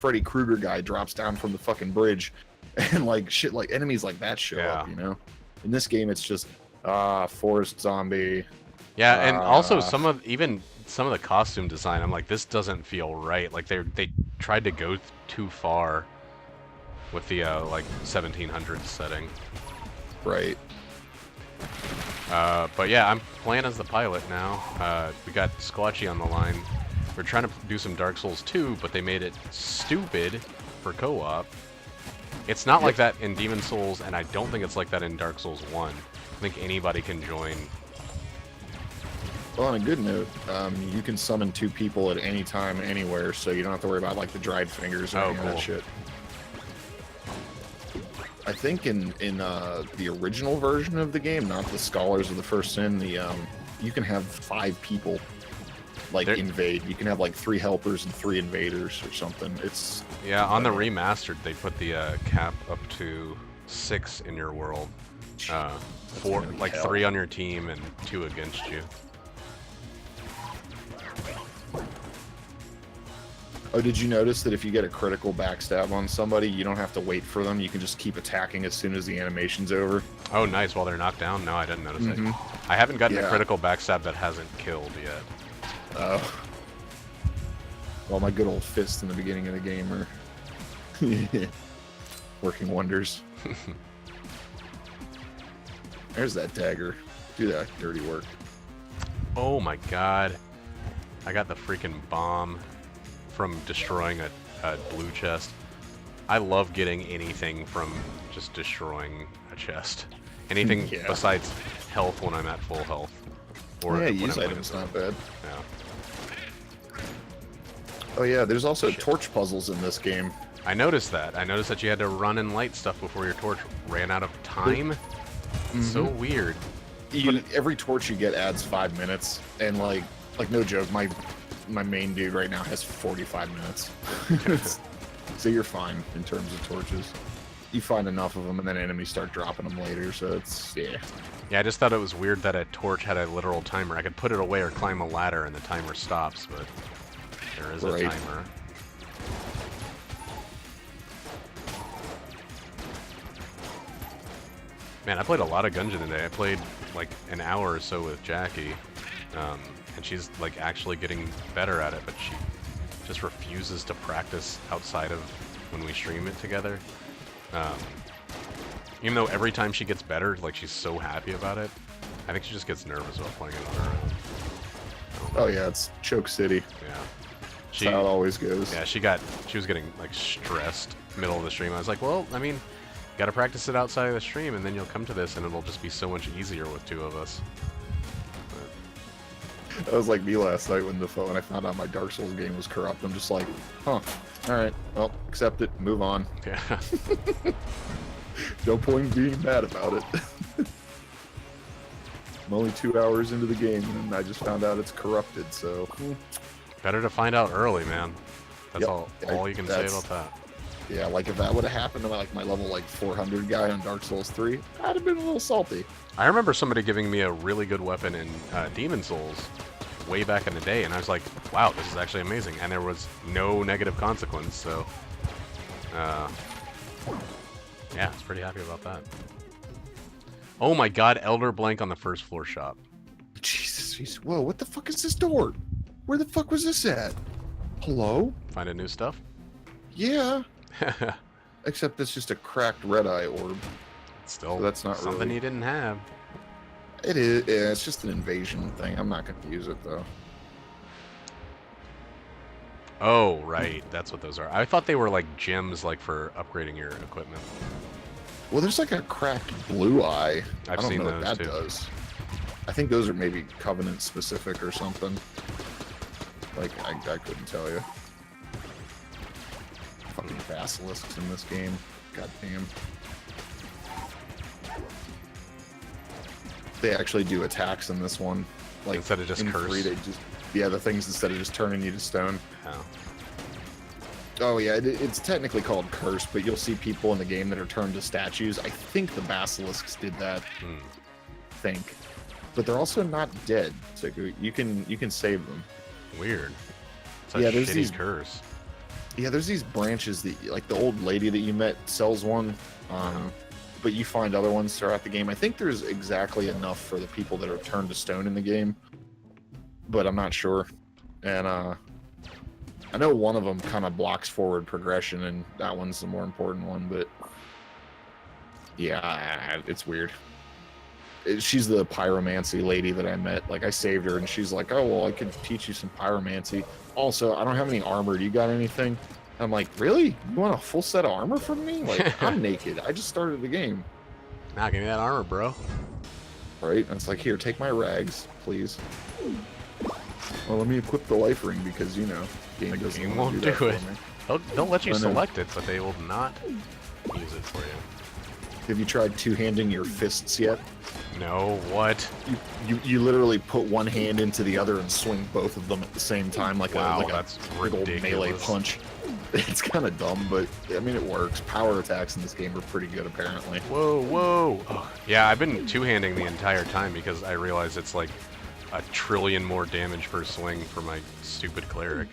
Freddy Krueger guy drops down from the fucking bridge, and like shit, like enemies like that show up. You know, in this game it's just forest zombie. Yeah, and also some of the costume design, I'm like, this doesn't feel right. Like they tried to go too far with the like 1700s setting. Right. But yeah, I'm playing as the pilot now. We got Squatchy on the line. We're trying to do some Dark Souls 2, but they made it stupid for co-op. It's not like that in Demon Souls, and I don't think it's like that in Dark Souls 1. I think anybody can join. Well, on a good note, you can summon 2 people at any time, anywhere, so you don't have to worry about like the dried fingers or any of that shit. I think in the original version of the game, not the Scholars of the First Sin, you can have 5 people like invade. You can have like 3 helpers and 3 invaders or something. It's on the remastered they put the cap up to 6 in your world. 4, like 3 on your team and 2 against you. Oh, did you notice that if you get a critical backstab on somebody, you don't have to wait for them? You can just keep attacking as soon as the animation's over. Oh, nice. While they're knocked down? No, I didn't notice it. I haven't gotten a critical backstab that hasn't killed yet. Oh. Well, my good old fists in the beginning of the game are working wonders. There's that dagger. Do that dirty work. Oh my god. I got the freaking bomb from destroying a blue chest. I love getting anything from just destroying a chest. Anything besides health when I'm at full health. Or use items not bad. Yeah. Oh yeah, there's also torch puzzles in this game. I noticed that. I noticed that you had to run and light stuff before your torch ran out of time. So weird. Every torch you get adds 5 minutes, and like no joke, my main dude right now has 45 minutes. So you're fine in terms of torches. You find enough of them, and then enemies start dropping them later, so it's, Yeah, I just thought it was weird that a torch had a literal timer. I could put it away or climb a ladder, and the timer stops, but there is a timer. Man, I played a lot of Gungeon today. I played like an hour or so with Jackie, and she's like actually getting better at it, but she just refuses to practice outside of when we stream it together. Even though every time she gets better, like she's so happy about it, I think she just gets nervous about playing another round. Oh yeah, it's Choke City. Yeah. That's how it always goes. Yeah, she was getting like stressed middle of the stream. I was like, well, I mean, gotta practice it outside of the stream, and then you'll come to this, and it'll just be so much easier with 2 of us. That was like me last night when I found out my Dark Souls game was corrupt. I'm just like, huh, alright, well, accept it, move on. Yeah. No point in being mad about it. I'm only 2 hours into the game, and I just found out it's corrupted, so... Better to find out early, man. That's all you can say about that. Yeah, like if that would have happened to my level like 400 guy on Dark Souls 3, I'd have been a little salty. I remember somebody giving me a really good weapon in Demon Souls way back in the day, and I was like, wow, this is actually amazing. And there was no negative consequence, so... yeah, I was pretty happy about that. Oh my god, Elder Blank on the first floor shop. Jesus, whoa, what the fuck is this door? Where the fuck was this at? Hello? Finding new stuff? Yeah. Except it's just a cracked red eye orb. Still, so that's not something really... you didn't have. It is. Yeah, it's just an invasion thing. I'm not going to use it though. Oh, right. That's what those are. I thought they were like gems, like for upgrading your equipment. Well, there's like a cracked blue eye. I don't know what that too. does. I think those are maybe Covenant specific or something. Like, I couldn't tell you. Fucking basilisks in this game. God damn. They actually do attacks in this one. Like, instead of just in curse. 3, they just... Yeah, the things instead of just turning you to stone. Oh. Oh yeah, it's technically called curse, but you'll see people in the game that are turned to statues. I think the basilisks did that. Think. But they're also not dead, so you can save them. Weird. It's a there's shitty these curse. Yeah, there's these branches that, like the old lady that you met sells one, but you find other ones throughout the game. I think there's exactly enough for the people that are turned to stone in the game, but I'm not sure. And I know one of them kind of blocks forward progression, and that one's the more important one, but yeah, it's weird. She's the pyromancy lady that I met. Like, I saved her, and she's like, oh, well, I could teach you some pyromancy. Also, I don't have any armor. Do you got anything? I'm like, really? You want a full set of armor from me? Like, I'm naked. I just started the game. Nah, give me that armor, bro. Right? And it's like, here, take my rags, please. Well, let me equip the life ring because, you know, game doesn't Game want won't to do it. They'll let you I know. select it, but they will not use it for you. Have you tried two-handing your fists yet? No, what? You literally put one hand into the other and swing both of them at the same time, like Wow, a that's big old melee ridiculous. punch. It's kind of dumb, but I mean it works. Power attacks in this game are pretty good, apparently. Whoa, whoa. Oh, yeah, I've been two-handing the entire time because I realize it's like a trillion more damage per swing for my stupid cleric.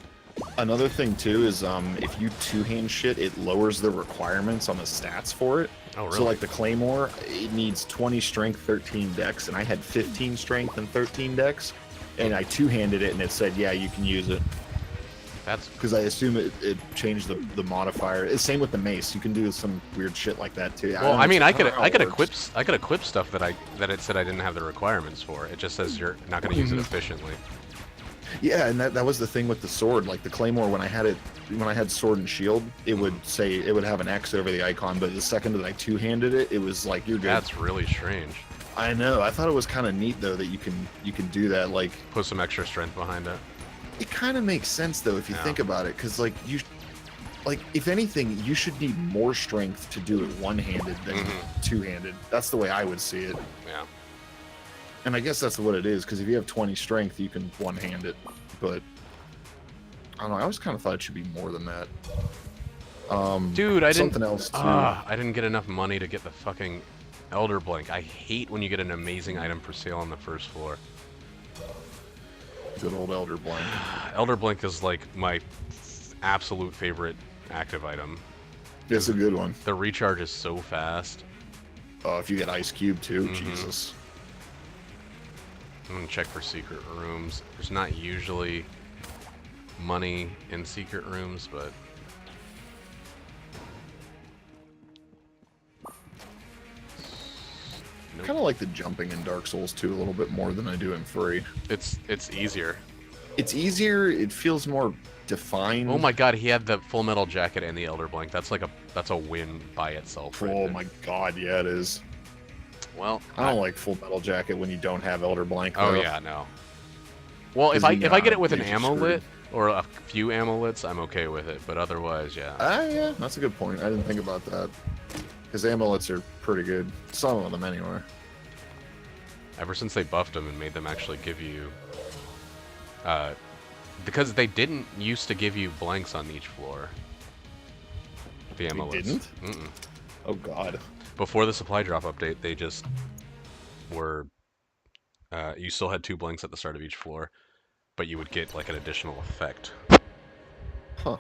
Another thing too is if you two-hand shit, it lowers the requirements on the stats for it. Oh, really? So like the Claymore, it needs 20 strength, 13 dex, and I had 15 strength and 13 dex, and I two-handed it, and it said, yeah, you can use it. That's Because I assume it changed the modifier. It's same with the mace. You can do some weird shit like that too. well. I mean, I could don't know how it equip stuff that it said I didn't have the requirements for. It just says you're not going to use it efficiently. Yeah, and that was the thing with the sword. Like the Claymore, when I had sword and shield, it would have an X over the icon, but the second that I two-handed it, it was like, you're good. That's really strange. I know. I thought it was kind of neat though that you can do that. Like, Put some extra strength behind it. it kind of makes sense though if you Yeah. think about it, because like if anything, you should need more strength to do it one-handed than two-handed. That's the way I would see it. Yeah. And I guess that's what it is, because if you have 20 strength, you can one-hand it. But I don't know. I always kind of thought it should be more than that. Dude, I didn't. Something else too. I didn't get enough money to get the fucking Elder Blink. I hate when you get an amazing item for sale on the first floor. Good old Elder Blank. Elder Blink is like my absolute favorite active item. It's a good one. The recharge is so fast. If you get Ice Cube too, Jesus. I'm gonna check for secret rooms. There's not usually money in secret rooms, but nope. Kind of like the jumping in Dark Souls 2 a little bit more than I do in 3. It's easier. It's easier. It feels more defined. Oh my god, he had the Full Metal Jacket and the Elder Blink. That's a win by itself. Right Oh there. my god, yeah, it is. Well, I don't like Full Metal Jacket when you don't have Elder Blank. Oh though. yeah, no. Well, if 'Cause I you if know I get it how with an you're ammo screwed. lit or a few amulets, I'm okay with it. But otherwise, yeah. Yeah, that's a good point. I didn't think about that. Because amulets are pretty good. Some of them, anyway. Ever since they buffed them and made them actually give you, because they didn't used to give you blanks on each floor. The amulets. didn't? Mm-mm. Oh god. Before the supply drop update, they just were. You still had 2 blanks at the start of each floor, but you would get like an additional effect. Huh.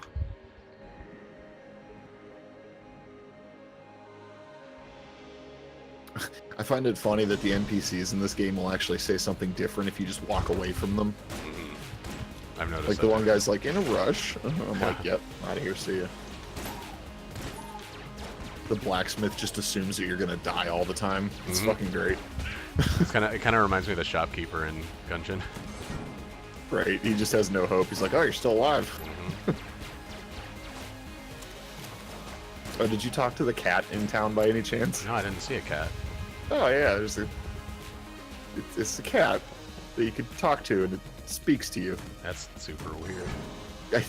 I find it funny that the NPCs in this game will actually say something different if you just walk away from them. I've noticed. Like that the one too. guy's like, in a rush. I'm like, yep, out of here, see ya. The blacksmith just assumes that you're gonna die all the time. It's fucking great. It kind of reminds me of the shopkeeper in Gungeon. Right, he just has no hope. He's like, oh, you're still alive. Oh, did you talk to the cat in town by any chance? No, I didn't see a cat. Oh yeah, it's a cat that you could talk to and it speaks to you. That's super weird.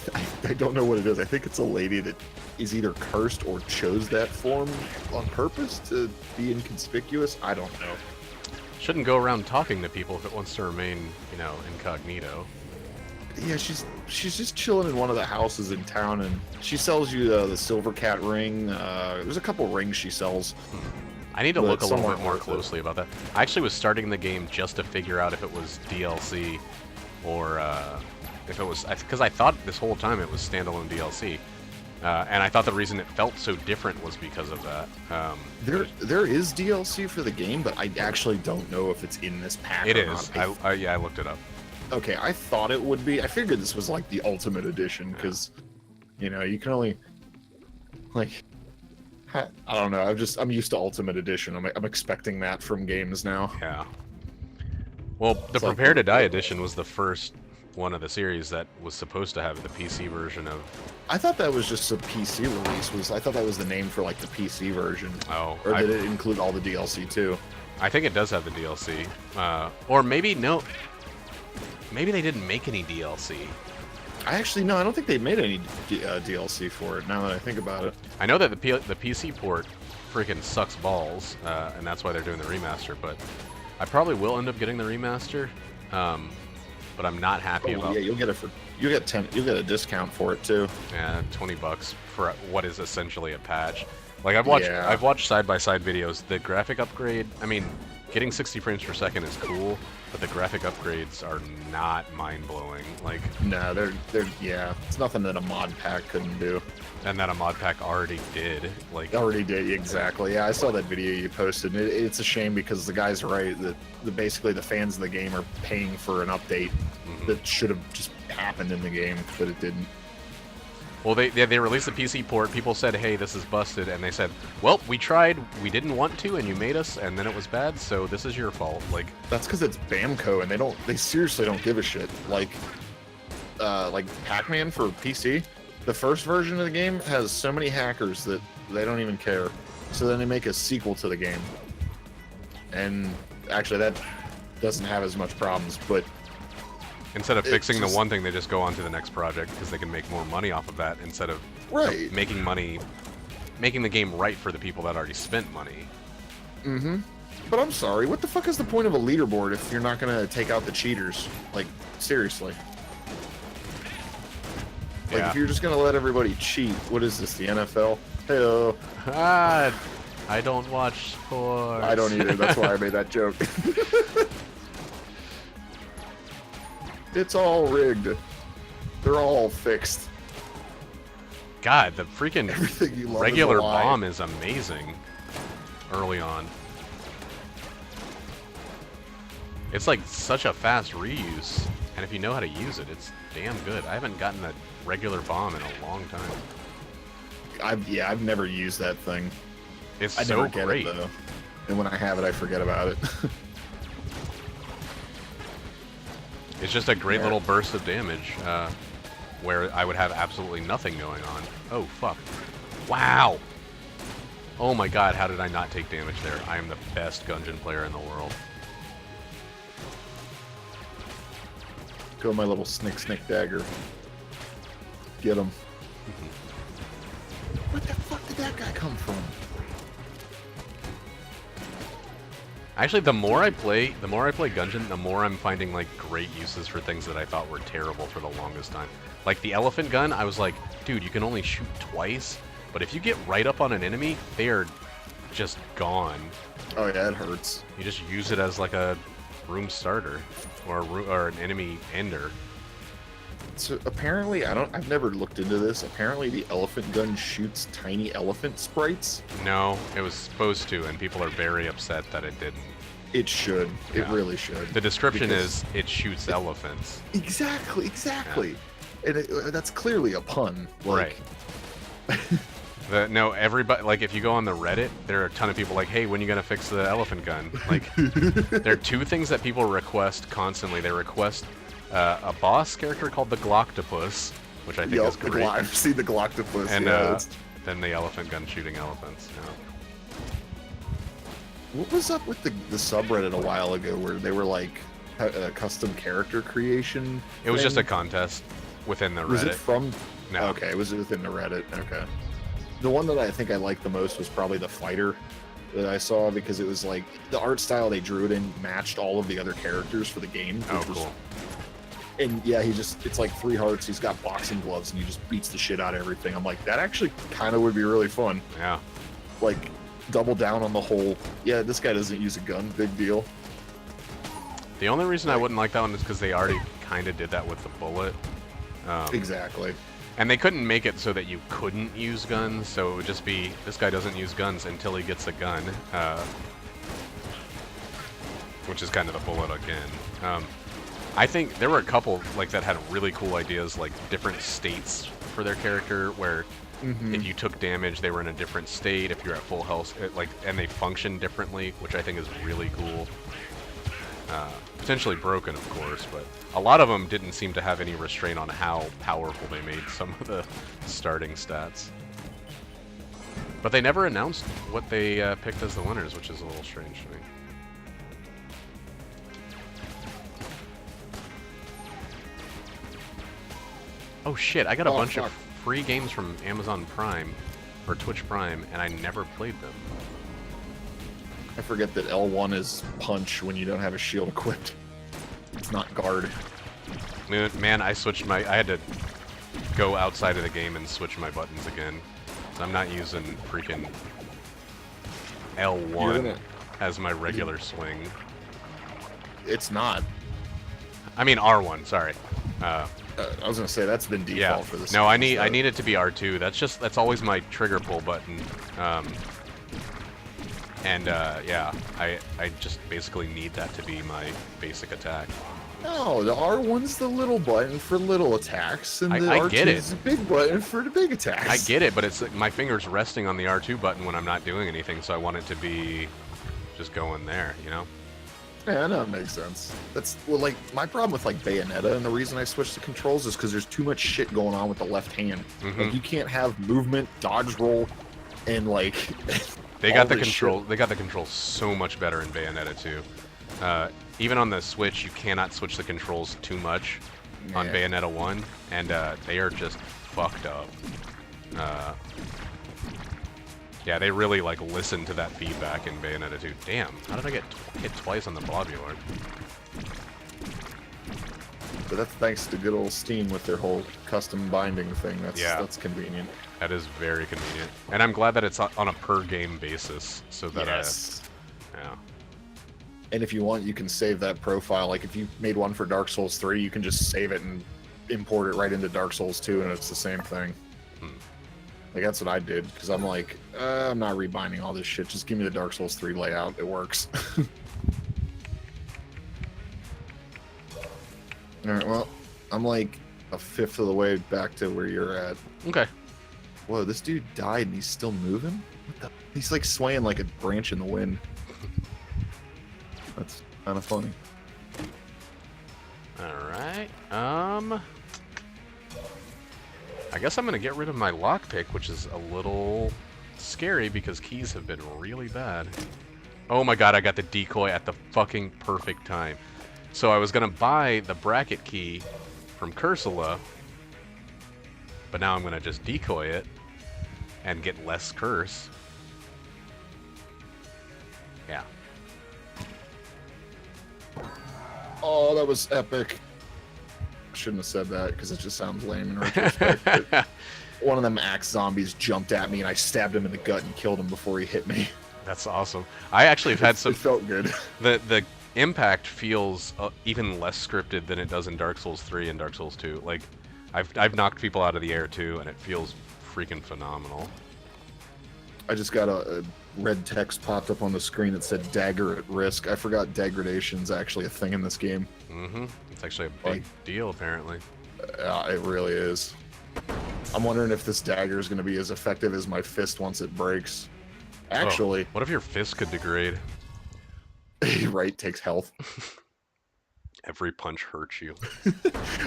I don't know what it is. I think it's a lady that is either cursed or chose that form on purpose to be inconspicuous. I don't know. Shouldn't go around talking to people if it wants to remain, you know, incognito. Yeah, she's just chilling in one of the houses in town, and she sells you the silver cat ring. There's a couple rings she sells. I need to But look a little somewhat bit more worth it. closely about that. I actually was starting the game just to figure out if it was DLC or if it was, because I thought this whole time it was standalone DLC. And I thought the reason it felt so different was because of that. There is DLC for the game, but I actually don't know if it's in this pack It or is. not. Yeah, I looked it up. Okay, I thought it would be. I figured this was like the ultimate edition because, you know, you can only like. I don't know. I'm used to Ultimate Edition. I'm expecting that from games now. Yeah. Well, the like Prepare to Die edition was the first one of the series that was supposed to have the PC version of. I thought that was just a PC release. I thought that was the name for like the PC version. Oh. Or did it include all the DLC too? I think it does have the DLC. Or maybe no. Maybe they didn't make any DLC. I don't think they made any DLC for it. Now that I think about it. I know that the PC port freaking sucks balls, and that's why they're doing the remaster. But I probably will end up getting the remaster. But I'm not happy about. Yeah, you'll get a discount for it too. Yeah, $20 for what is essentially a patch. Like I've watched side-by-side videos. The graphic upgrade, I mean, getting 60 frames per second is cool, but the graphic upgrades are not mind-blowing. Like, no, they're it's nothing that a mod pack couldn't do. And that a mod pack already did. Like, already did, exactly. Yeah, I saw that video you posted. It's a shame because the guy's right that basically the fans of the game are paying for an update that should have just happened in the game, but it didn't. Well, they released the PC port. People said, "Hey, this is busted," and they said, "Well, we tried. We didn't want to, and you made us, and then it was bad. So this is your fault." Like, that's because it's Bamco, and they seriously don't give a shit. Like Pac-Man for PC, the first version of the game has so many hackers that they don't even care. So then they make a sequel to the game, and actually that doesn't have as much problems, but. Instead of fixing the one thing, they just go on to the next project because they can make more money off of that instead of making the game right for the people that already spent money. Mm-hmm. But I'm sorry, what the fuck is the point of a leaderboard if you're not gonna take out the cheaters? Like, seriously. Like, if you're just gonna let everybody cheat, what is this, the NFL? Hey-oh. I don't watch sports. I don't either, that's why I made that joke. It's all rigged. They're all fixed. God, the freaking regular bomb is amazing early on. It's like such a fast reuse, and if you know how to use it, it's damn good. I haven't gotten a regular bomb in a long time. I've never used that thing. It's so great. It, though. And when I have it, I forget about it. It's just a great little burst of damage, where I would have absolutely nothing going on. Oh, fuck. Wow! Oh my god, how did I not take damage there? I am the best Gungeon player in the world. Go my little snick dagger. Get him. Where the fuck did that guy come from? Actually, the more I play Gungeon, the more I'm finding like great uses for things that I thought were terrible for the longest time. Like the elephant gun, I was like, dude, you can only shoot twice, but if you get right up on an enemy, they are just gone. Oh yeah, it hurts. You just use it as like a room starter or an enemy ender. So apparently, I've never looked into this. Apparently, the elephant gun shoots tiny elephant sprites. No, it was supposed to, and people are very upset that it didn't. It should. Yeah. It really should. The description is it shoots elephants. Exactly. Yeah. And that's clearly a pun. Like... Right. No, everybody, like, if you go on the Reddit, there are a ton of people like, hey, when are you going to fix the elephant gun? Like, there are two things that people request constantly. They request a boss character called the Gloctopus, which I think is great. I've seen the Gloctopus, and then the elephant gun shooting elephants. Yeah. What was up with the subreddit a while ago where they were like a custom character creation? It was just a contest within the Reddit. Was it from? No. Okay, it was within the Reddit. Okay. The one that I think I liked the most was probably the fighter that I saw because it was like the art style they drew it in matched all of the other characters for the game. Oh, cool. And yeah, it's like 3 hearts. He's got boxing gloves and he just beats the shit out of everything. I'm like, that actually kind of would be really fun. Yeah. Like, double down on the whole, yeah, this guy doesn't use a gun, big deal. The only reason I wouldn't like that one is because they already kind of did that with the bullet. Exactly. And they couldn't make it so that you couldn't use guns, so it would just be, this guy doesn't use guns until he gets a gun. Which is kind of the bullet again. I think there were a couple like that had really cool ideas, like different states for their character, where if you took damage, they were in a different state. If you're at full health, and they function differently, which I think is really cool. Potentially broken, of course, but a lot of them didn't seem to have any restraint on how powerful they made some of the starting stats. But they never announced what they picked as the winners, which is a little strange to me. Oh shit, I got a bunch of free games from Amazon Prime, or Twitch Prime, and I never played them. I forget that L1 is punch when you don't have a shield equipped. It's not guard. Man, I had to go outside of the game and switch my buttons again. So I'm not using freaking L1 as my regular swing. It's not. I mean R1, sorry. I was gonna say that's been default for this. No, I need it to be R2. That's always my trigger pull button. Yeah, I just basically need that to be my basic attack. No, the R1's the little button for little attacks, and the R2 is the big button for the big attacks. I get it, but it's like my finger's resting on the R2 button when I'm not doing anything, so I want it to be just going there, you know? Yeah, no, it makes sense. That's, well, like, my problem with, like, Bayonetta, and the reason I switched to controls is because there's too much shit going on with the left hand. Like, you can't have movement, dodge roll, and, like... They got the control. They got the controls so much better in Bayonetta 2. Even on the Switch, you cannot switch the controls too much on Bayonetta 1, and they are just fucked up. Yeah, they really like listen to that feedback in Bayonetta 2. Damn, how did I get hit twice on the Blobulord? But that's thanks to good old Steam with their whole custom binding thing. That's convenient. That is very convenient, and I'm glad that it's on a per game basis, so that yeah. And if you want, you can save that profile. Like if you made one for Dark Souls 3, you can just save it and import it right into Dark Souls 2, and it's the same thing. Like that's what I did, because I'm like, I'm not rebinding all this shit. Just give me the Dark Souls 3 layout. It works. All right, well, I'm like a fifth of the way back to where you're at. Okay. Whoa, this dude died and he's still moving? What the? He's like swaying like a branch in the wind. That's kind of funny. Alright, I guess I'm gonna get rid of my lockpick, which is a little scary because keys have been really bad. Oh my god, I got the decoy at the fucking perfect time. So I was gonna buy the bracket key from Cursula, but now I'm gonna just decoy it and get less curse. Yeah. Oh, that was epic. I shouldn't have said that because it just sounds lame in retrospect. But one of them axe zombies jumped at me and I stabbed him in the gut and killed him before he hit me. That's awesome. I actually have had some... It felt good. The impact feels even less scripted than it does in Dark Souls 3 and Dark Souls 2. Like, I've knocked people out of the air too, and it feels freaking phenomenal. I just got a red text popped up on the screen that said dagger at risk. I forgot degradation's actually a thing in this game. It's actually a big deal, apparently. It really is. I'm wondering if this dagger is going to be as effective as my fist once it breaks. Actually... What if your fist could degrade? Right, takes health. Every punch hurts you.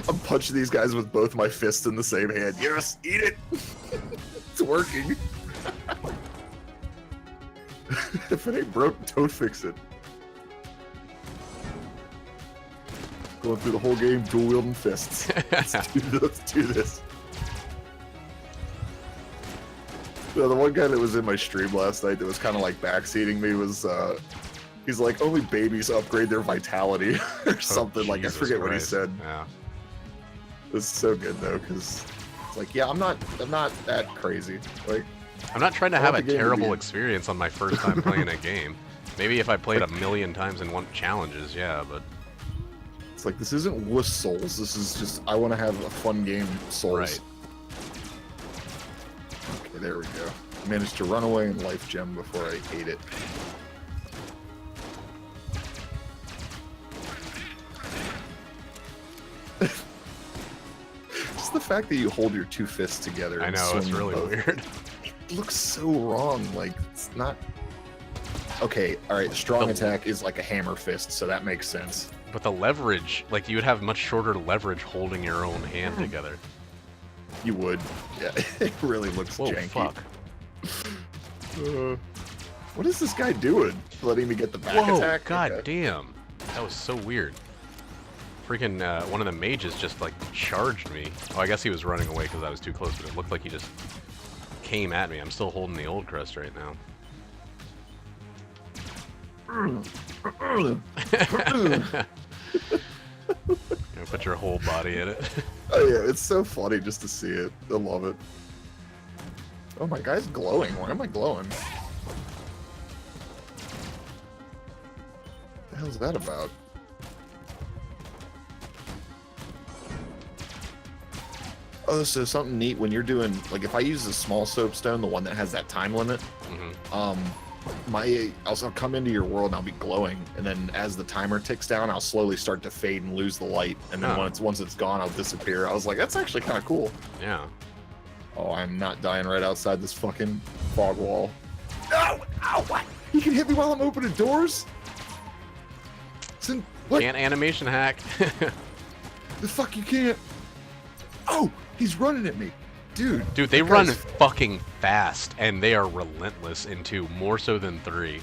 I'm punching these guys with both my fists in the same hand. Yes, eat it! It's working. If it ain't broke, don't fix it. Going through the whole game, dual wielding fists. Let's do this. So the one guy that was in my stream last night that was kind of like backseating me was, he's like, only babies upgrade their vitality or something. Like, I forget what he said. Yeah. It was so good though, because it's like, yeah, I'm not that crazy. Like, I'm not trying to have a terrible experience on my first time playing a game. Maybe if I played a million times and won challenges, yeah, but... It's like, this isn't wuss Souls. This is just, I want to have a fun game, Souls. Right. there we go. Managed to run away and life gem before I ate it. Just the fact that you hold your two fists together. I know, it's really weird. It looks so wrong. Like, it's not... Okay, alright, strong attack is like a hammer fist, so that makes sense. But the leverage, like, you would have much shorter leverage holding your own hand together. You would. Yeah, it really looks Whoa, janky. fuck. What is this guy doing? Letting me get the back Whoa, attack? god Okay. damn. That was so weird. Freaking, one of the mages just, like, charged me. Oh, I guess he was running away because I was too close, but it looked like he just came at me. I'm still holding the old crest right now. You put your whole body in it. Oh yeah, it's so funny just to see it. I love it. Oh, my guy's glowing. Why am I glowing? What the hell's that about? Oh, so something neat when you're doing, like, if I use the small soapstone, the one that has that time limit, I'll come into your world and I'll be glowing, and then as the timer ticks down, I'll slowly start to fade and lose the light, and then once it's gone, I'll disappear. I was like, that's actually kind of cool. Yeah. Oh, I'm not dying right outside this fucking fog wall. No! Ow! What? He can hit me while I'm opening doors? What? Can't animation hack. The fuck you can't? Oh! He's running at me. Dude, they run fucking fast, and they are relentless in 2, more so than 3.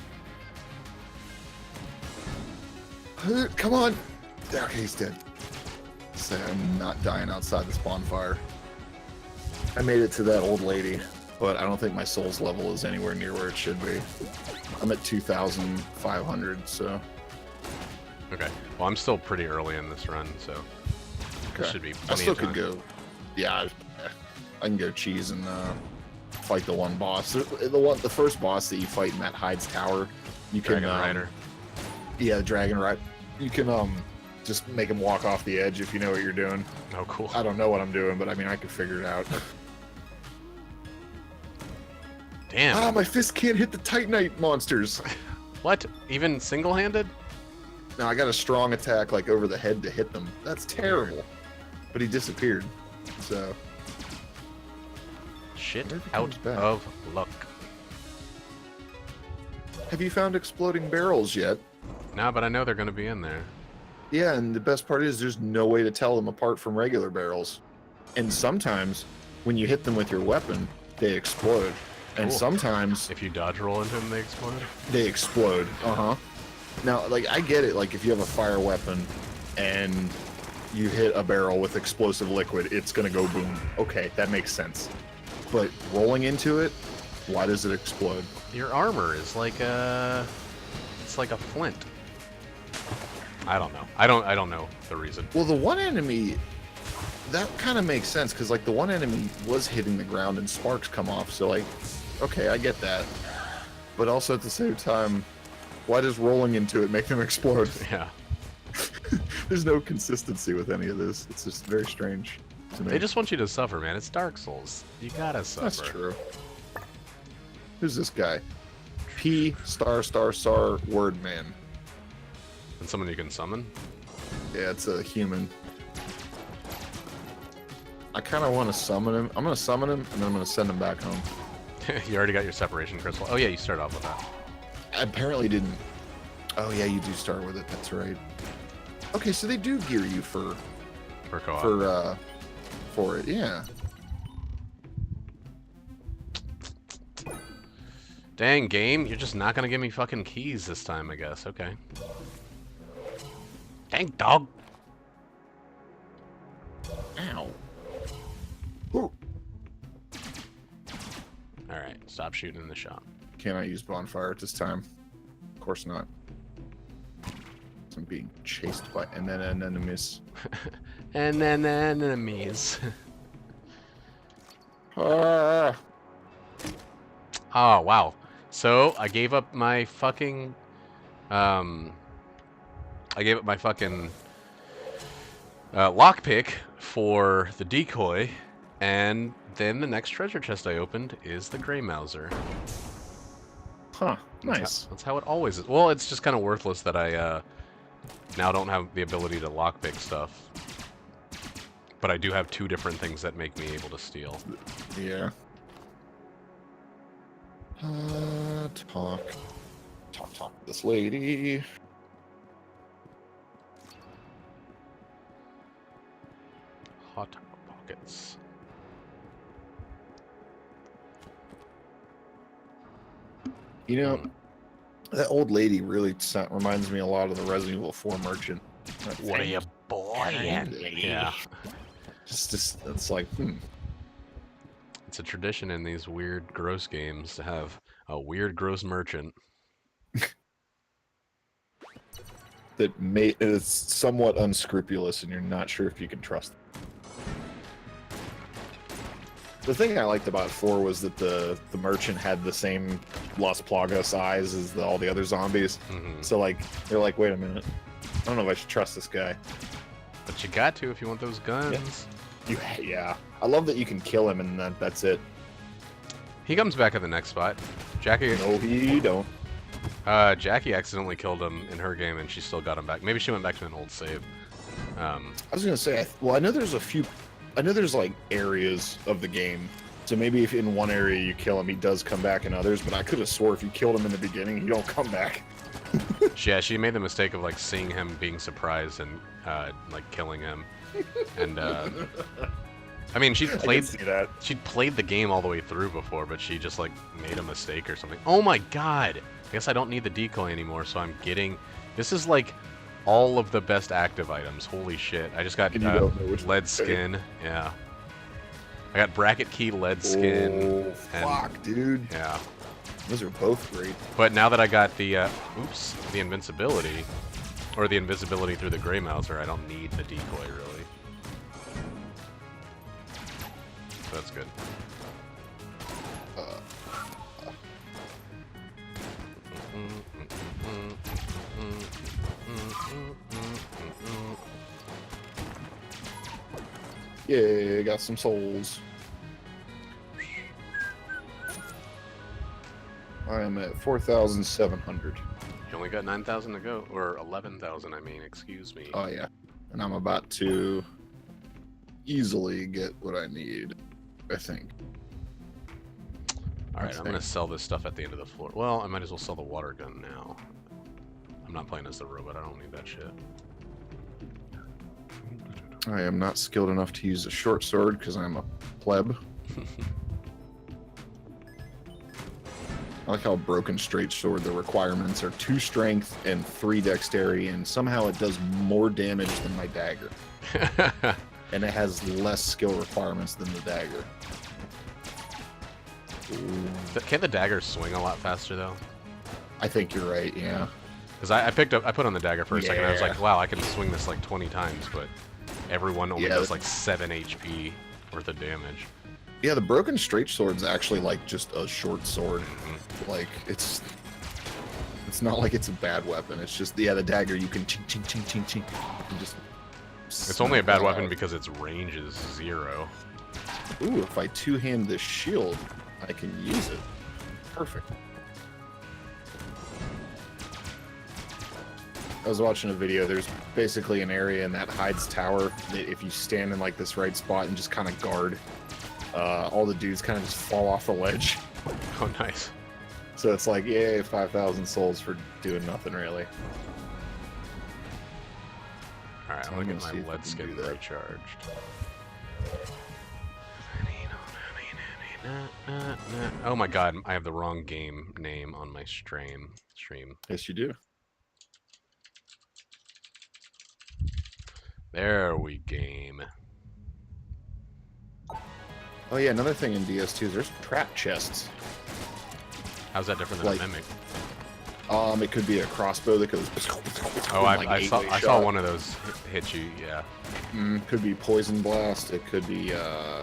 Come on. Okay, he's dead. So I'm not dying outside this bonfire. I made it to that old lady, but I don't think my soul's level is anywhere near where it should be. I'm at 2,500, so... Okay. Well, I'm still pretty early in this run, so... Okay. There should be I plenty still of time. could go... Yeah, I can go cheese and fight the one boss. The first boss that you fight in that Hyde's Tower, you can... Dragon Rider. Yeah, Dragon Rider. You can just make him walk off the edge if you know what you're doing. Oh, cool. I don't know what I'm doing, but I mean, I could figure it out. Damn. Ah, my fist can't hit the Titanite monsters. What? Even single-handed? No, I got a strong attack like over the head to hit them. That's terrible. But he disappeared. So Shit Where'd he out comes back? of luck. have you found exploding barrels yet? No, but I know they're going to be in there. Yeah, and the best part is there's no way to tell them apart from regular barrels. And sometimes when you hit them with your weapon, they explode. And Cool. sometimes If you dodge roll into them, they explode? they explode. Now, like, I get it. Like, if you have a fire weapon and you hit a barrel with explosive liquid, it's gonna go boom. Okay, that makes sense. But rolling into it, why does it explode? Your armor is like a... It's like a flint. I don't know. I don't know the reason. Well, the one enemy, that kind of makes sense, because, like, the one enemy was hitting the ground and sparks come off, so, like, okay, I get that. But also, at the same time, why does rolling into it make them explode? Yeah. There's no consistency with any of this. It's just very strange to me. They just want you to suffer, man. It's Dark Souls. You gotta suffer. That's true. Who's this guy? P word man. And someone you can summon? Yeah, it's a human. I kind of want to summon him. I'm going to summon him, and then I'm going to send him back home. You already got your separation crystal. Oh yeah, you start off with that. I apparently didn't. Oh yeah, you do start with it. That's right. Okay, so they do gear you for Co-op. for it. Yeah. Dang, game. You're just not gonna give me fucking keys this time, I guess. Okay. Dang, dog. Ow. Ooh. Alright, stop shooting in the shop. Can I use bonfire at this time? Of course not. I'm being chased by enemies. And then enemies. Ah. Oh, wow. So, I gave up my fucking... lockpick for the decoy, And then the next treasure chest I opened is the Grey Mouser. Huh. Nice. That's how it always is. Well, it's just kind of worthless that I now don't have the ability to lockpick stuff. But I do have 2 different things that make me able to steal. Yeah. Talk to this lady. Hot Pockets. You know, that old lady really reminds me a lot of the Resident Evil 4 merchant. What are you buying? Yeah. Just, it's like, It's a tradition in these weird, gross games to have a weird, gross merchant. that is somewhat unscrupulous, and you're not sure if you can trust them. The thing I liked about 4 was that the merchant had the same Las Plagas eyes as all the other zombies. So, like, they're like, wait a minute. I don't know if I should trust this guy. But you got to if you want those guns. Yeah. I love that you can kill him and that's it. He comes back at the next spot. Jackie. No, he don't. Jackie accidentally killed him in her game, and she still got him back. Maybe she went back to an old save. I was gonna say, I know there's a few. I know there's like areas of the game, so maybe if in one area you kill him, he does come back in others. But I could have swore if you killed him in the beginning, he don't come back. Yeah, she made the mistake of like seeing him being surprised and like killing him, and I mean she'd played the game all the way through before, but she just like made a mistake or something. Oh my god! I guess I don't need the decoy anymore, so I'm getting. This is like all of the best active items. Holy shit! I just got lead skin. Yeah. I got bracket key, lead skin. Oh, fuck, dude. Yeah. Those are both great. But now that I got the, the invincibility, or the invisibility through the Grey Mouser, I don't need the decoy, really. So that's good. Yeah, got some souls. I am at 4,700. You only got 9,000 to go, or 11,000, I mean, excuse me. Oh, yeah. And I'm about to easily get what I need, I think. Alright, I'm going to sell this stuff at the end of the floor. Well, I might as well sell the water gun now. I'm not playing as the robot, I don't need that shit. I am not skilled enough to use a short sword because I'm a pleb. I like how broken straight sword, the requirements are 2 strength and 3 dexterity, and somehow it does more damage than my dagger. And it has less skill requirements than the dagger. Can't the dagger swing a lot faster, though? I think you're right, yeah. Because I put on the dagger for a second, and I was like, wow, I can swing this like 20 times, but everyone only does like 7 HP worth of damage. Yeah, the broken straight sword's actually like just a short sword. Like it's not like it's a bad weapon. It's just the dagger you can ching ching ching ching ching. You just it's only a bad weapon because its range is 0. Ooh, if I two-hand this shield, I can use it. Perfect. I was watching a video. There's basically an area in that hides tower that if you stand in like this right spot and just kind of guard, all the dudes kind of just fall off the ledge. Oh, nice. So it's like, yay, 5,000 souls for doing nothing, really. Alright, I'm gonna get my lead skin recharged. Oh my god, I have the wrong game name on my stream. Yes, you do. There we game. Oh yeah, another thing in DS2 is there's trap chests. How's that different than a mimic? It could be a crossbow that goes. Oh, I saw one of those hit you. Yeah. Could be poison blast. It could be. I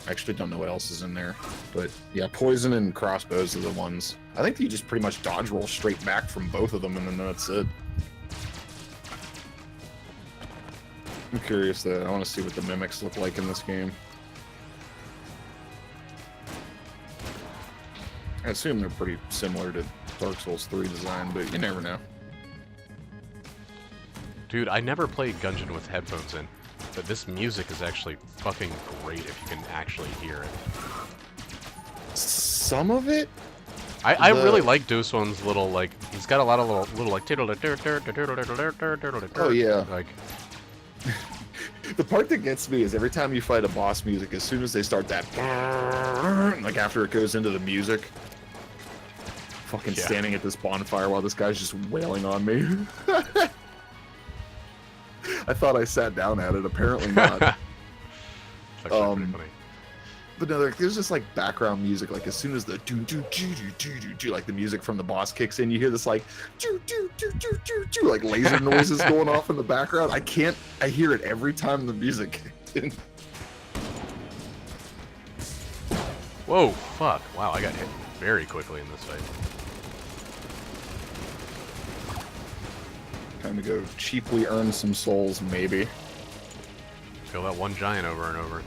actually don't know what else is in there, but yeah, poison and crossbows are the ones. I think you just pretty much dodge roll straight back from both of them, and then that's it. I'm curious. I want to see what the mimics look like in this game. I assume they're pretty similar to Dark Souls 3 design, but you never know. Dude, I never played Gungeon with headphones in, but this music is actually fucking great if you can actually hear it. Some of it? I really like Doson's little, like, he's got a lot of little like, oh yeah. Like, the part that gets me is every time you fight a boss music, as soon as they start that, like after it goes into the music, fucking standing at this bonfire while this guy's just wailing on me. I thought I sat down at it, apparently not. that's actually pretty funny. But no, there's just like background music. Like as soon as the do do do do do do do, like the music from the boss kicks in, you hear this like do do do do do do, like laser noises going off in the background. I hear it every time the music kicks in. Whoa, fuck! Wow, I got hit very quickly in this fight. Time to go cheaply earn some souls, maybe. Kill that one giant over and over.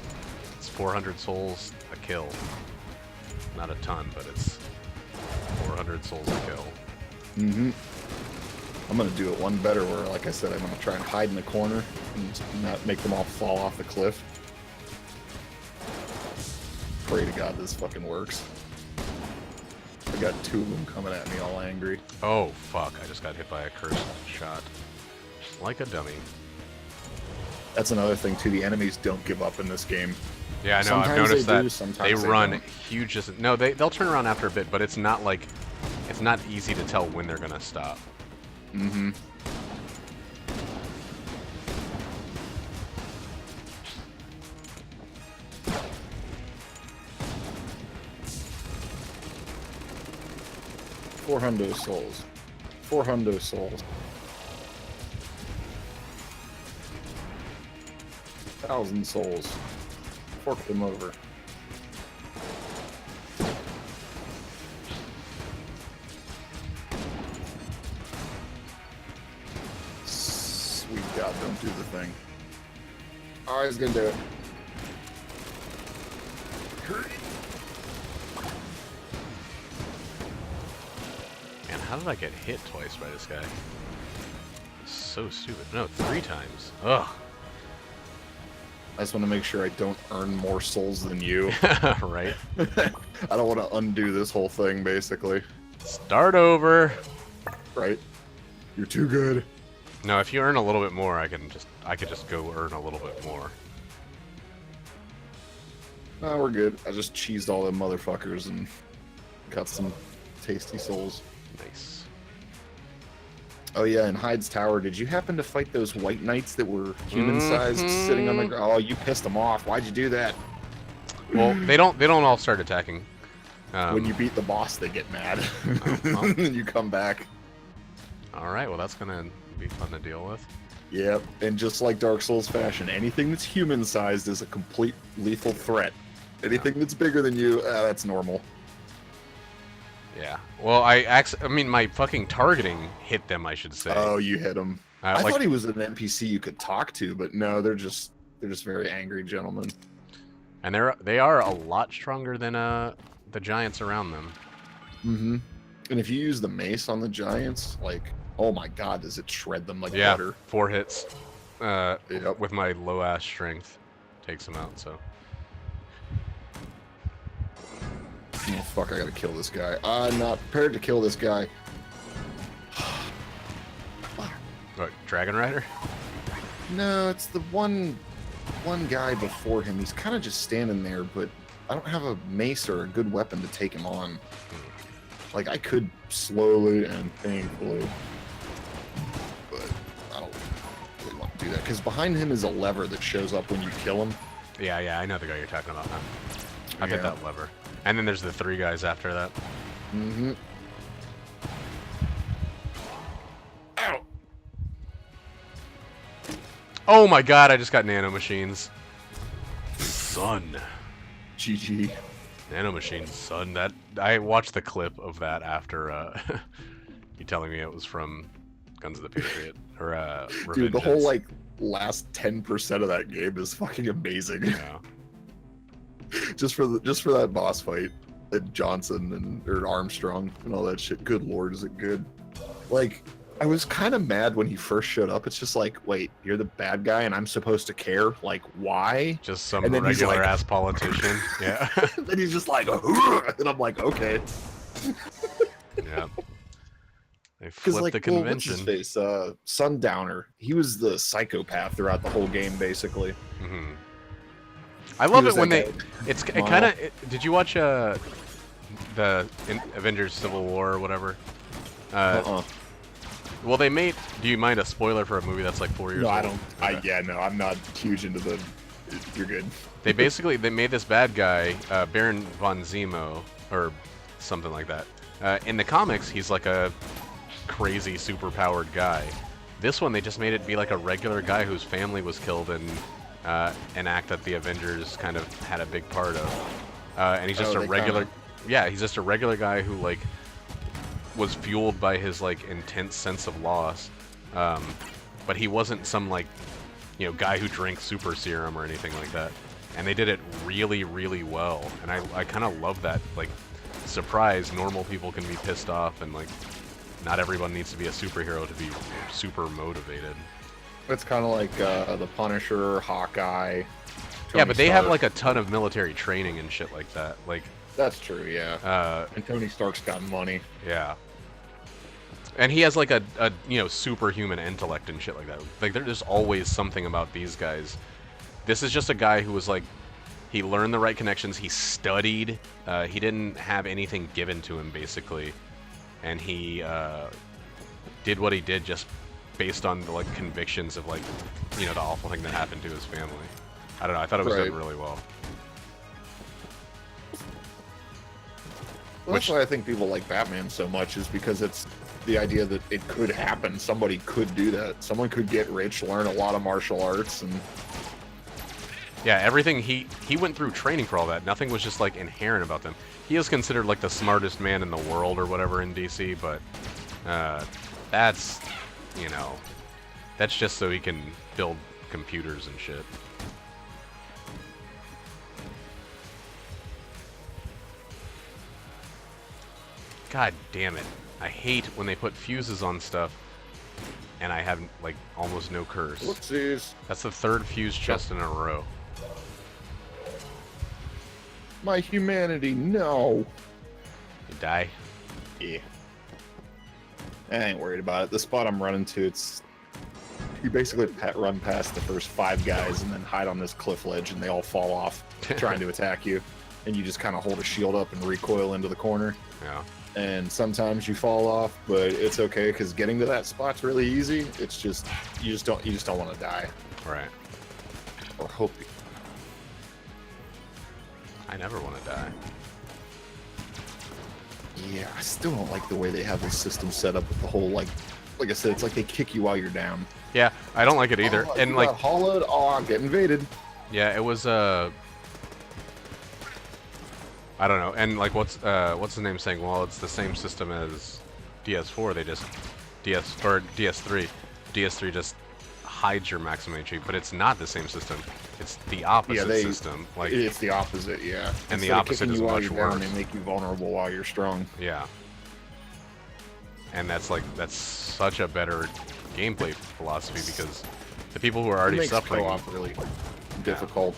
It's 400 souls a kill. Not a ton, but it's 400 souls a kill. Mm-hmm. I'm gonna do it one better where, like I said, I'm gonna try and hide in the corner and not make them all fall off the cliff. Pray to God this fucking works. I got two of them coming at me all angry. Oh, fuck. I just got hit by a cursed shot. Like a dummy. That's another thing, too. The enemies don't give up in this game. Yeah, I know. Sometimes I've noticed they that do, sometimes they they run don't. huge distance. No, they'll turn around after a bit, but it's not like... It's not easy to tell when they're gonna stop. Mm-hmm. $400 souls. 400 souls. 1,000 souls. Fork them over. Sweet God, don't do the thing. Oh, he's gonna do it. Man, how did I get hit twice by this guy? It's so stupid. No, 3 times. Ugh. I just want to make sure I don't earn more souls than you. Right? I don't want to undo this whole thing, basically. Start over. Right? You're too good. No, if you earn a little bit more, I could just go earn a little bit more. No, we're good. I just cheesed all them motherfuckers and got some tasty souls. Nice. Oh yeah, in Hyde's Tower, did you happen to fight those white knights that were human-sized sitting on the ground? Oh, you pissed them off. Why'd you do that? Well, they don't all start attacking. When you beat the boss, they get mad. well. And you come back. Alright, well that's gonna be fun to deal with. Yep, and just like Dark Souls fashion, anything that's human-sized is a complete lethal threat. Anything that's bigger than you, that's normal. Yeah. Well, I mean, my fucking targeting hit them, I should say. Oh, you hit him. I like, thought he was an NPC you could talk to, but no, they're just very angry gentlemen. And they are a lot stronger than the giants around them. Mm-hmm. And if you use the mace on the giants, like, oh my God, does it shred them like Yeah, butter? 4 hits. Yep. With my low ass strength, takes them out. So. Oh fuck! I gotta kill this guy. I'm not prepared to kill this guy. What, Dragon Rider? No, it's the one guy before him. He's kind of just standing there, but I don't have a mace or a good weapon to take him on. Like, I could slowly and painfully, but I don't really want to do that, because behind him is a lever that shows up when you kill him. Yeah, I know the guy you're talking about now. I Yeah. hit that lever. And then there's the 3 guys after that. Mm-hmm. Ow! Oh my God, I just got nanomachines. Son. GG. Nanomachines, son. That I watched the clip of that after you telling me it was from Guns of the Patriot or Dude, the Revengeance. whole like last 10% of that game is fucking amazing. Yeah. just for that boss fight. Johnson or Armstrong and all that shit. Good lord, is it good? Like, I was kind of mad when he first showed up. It's just like, wait, you're the bad guy and I'm supposed to care? Like, why? Just some And then he's regular like- ass politician. Yeah. And then he's just like, "Ugh," and I'm like, okay. Yeah. They Because flipped like, the well, what's his convention. face? Sundowner. He was the psychopath throughout the whole game, basically. Hmm. I love it was when that they. guy. It Wow. kind of. Did you watch the Avengers Civil War or whatever? Well, they made. Do you mind a spoiler for a movie that's like 4 years No, old? I don't. Okay. Yeah, no, I'm not huge into the. You're good. They made this bad guy, Baron von Zemo, or something like that. In the comics, he's like a crazy, super-powered guy. This one, they just made it be like a regular guy whose family was killed in an act that the Avengers kind of had a big part of. And he's just Oh, a they regular. kinda- Yeah, he's just a regular guy who like was fueled by his like intense sense of loss. But he wasn't some like guy who drinks super serum or anything like that. And they did it really, really well. And I kind of love that. Like, surprise, normal people can be pissed off, and like, not everyone needs to be a superhero to be super motivated. It's kind of like the Punisher, Hawkeye. Yeah, Tony but they have Stark. like a ton of military training and shit like that. Like, That's true, yeah. And Tony Stark's got money. yeah. And he has like a superhuman intellect and shit like that. Like, there's always something about these guys. This is just a guy who was like, he learned the right connections, he studied, he didn't have anything given to him basically, and he did what he did just based on the like convictions of like, the awful thing that happened to his family. I don't know, I thought it was done Right. really well. Well, that's why I think people like Batman so much, is because it's the idea that it could happen. Somebody could do that. Someone could get rich, learn a lot of martial arts, and Yeah, everything he went through training for all that. Nothing was just like inherent about them. He is considered like the smartest man in the world or whatever in DC, but that's that's just so he can build computers and shit. God damn it. I hate when they put fuses on stuff and I have like almost no curse. whoopsies. That's the third fuse chest in a row. My humanity, no. You die? Yeah. I ain't worried about it. The spot I'm running to, it's... You basically run past the first 5 guys and then hide on this cliff ledge and they all fall off trying to attack you. And you just kind of hold a shield up and recoil into the corner. Yeah. And sometimes you fall off, but it's okay because getting to that spot's really easy. It's just you just don't want to die Right. or hope. I never want to die. Yeah, I still don't like the way they have this system set up with the whole like I said, it's like they kick you while you're down. Yeah, I don't like it either. Oh, And you like, got hollowed. Oh, I'm getting invaded. yeah, it was I don't know. And like, what's the name saying? Well, it's the same system as DS4. They just DS3. DS3 just hides your maximum HP, but it's not the same system. It's the opposite system. Like, it's the opposite, yeah. And the Instead of opposite kicking is you while much you're down, worse. They make you vulnerable while you're strong. yeah. And that's such a better gameplay philosophy because the people who are It already makes suffering. co-op really difficult.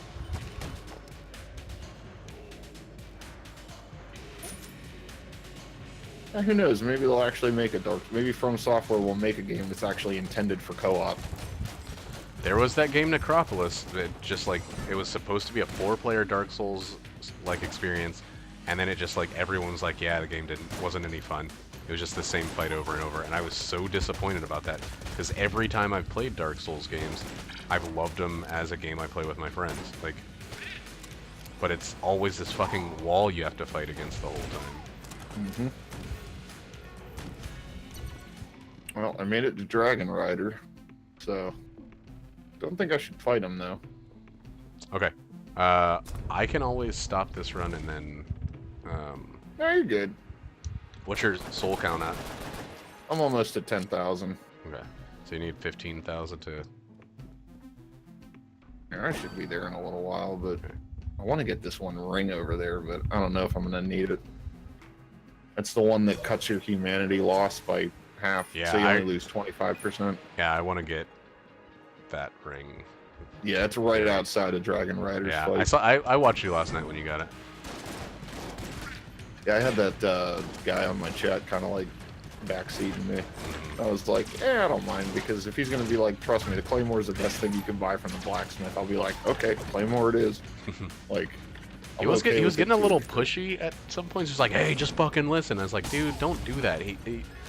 Who knows? Maybe they'll actually make a Dark. Maybe From Software will make a game that's actually intended for co-op. There was that game Necropolis that just like it was supposed to be a 4-player Dark Souls like experience, and then it just like everyone was like, yeah, the game wasn't any fun. It was just the same fight over and over, and I was so disappointed about that because every time I've played Dark Souls games, I've loved them as a game I play with my friends. Like, but it's always this fucking wall you have to fight against the whole time. Mm-hmm. Well, I made it to Dragon Rider, so don't think I should fight him though. Okay, I can always stop this run and then. No, you're good. What's your soul count at? I'm almost at 10,000. Okay, so you need 15,000 to. Yeah, I should be there in a little while, but Okay. I want to get this one ring over there, but I don't know if I'm gonna need it. That's the one that cuts your humanity loss by half, Yeah, so you only lose 25%. Yeah, I want to get that ring. Yeah, it's right outside of Dragon Rider's Yeah, fight. I watched you last night when you got it. Yeah, I had that guy on my chat kind of like backseating me. I was like, I don't mind, because if he's gonna be like, trust me, the Claymore is the best thing you can buy from the blacksmith, I'll be like, okay, Claymore it is. Like, he was getting a little pushy at some points. He's like, hey, just fucking listen. I was like, dude, don't do that.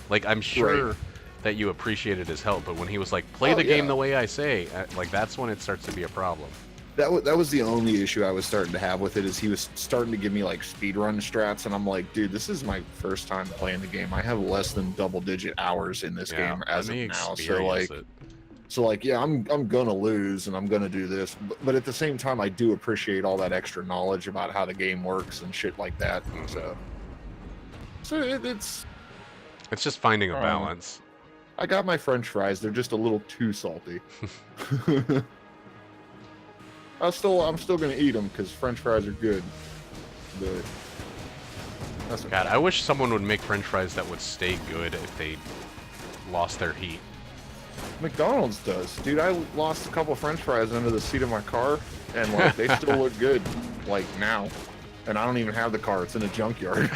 Like, I'm sure that you appreciated his help, but when he was like, play the game the way I say, like, that's when it starts to be a problem. That was the only issue I was starting to have with it, is he was starting to give me like speedrun strats, and I'm like, dude, this is my first time playing the game. I have less than double-digit hours in this game as of now, so like, yeah, I'm gonna lose and I'm gonna do this, but at the same time, I do appreciate all that extra knowledge about how the game works and shit like that. So it's just finding a balance. I got my French fries; they're just a little too salty. I'm still gonna eat them because French fries are good. But that's okay. God, I wish someone would make French fries that would stay good if they lost their heat. McDonald's does, dude. I lost a couple French fries under the seat of my car, and like they still look good, like now. And I don't even have the car; it's in a junkyard.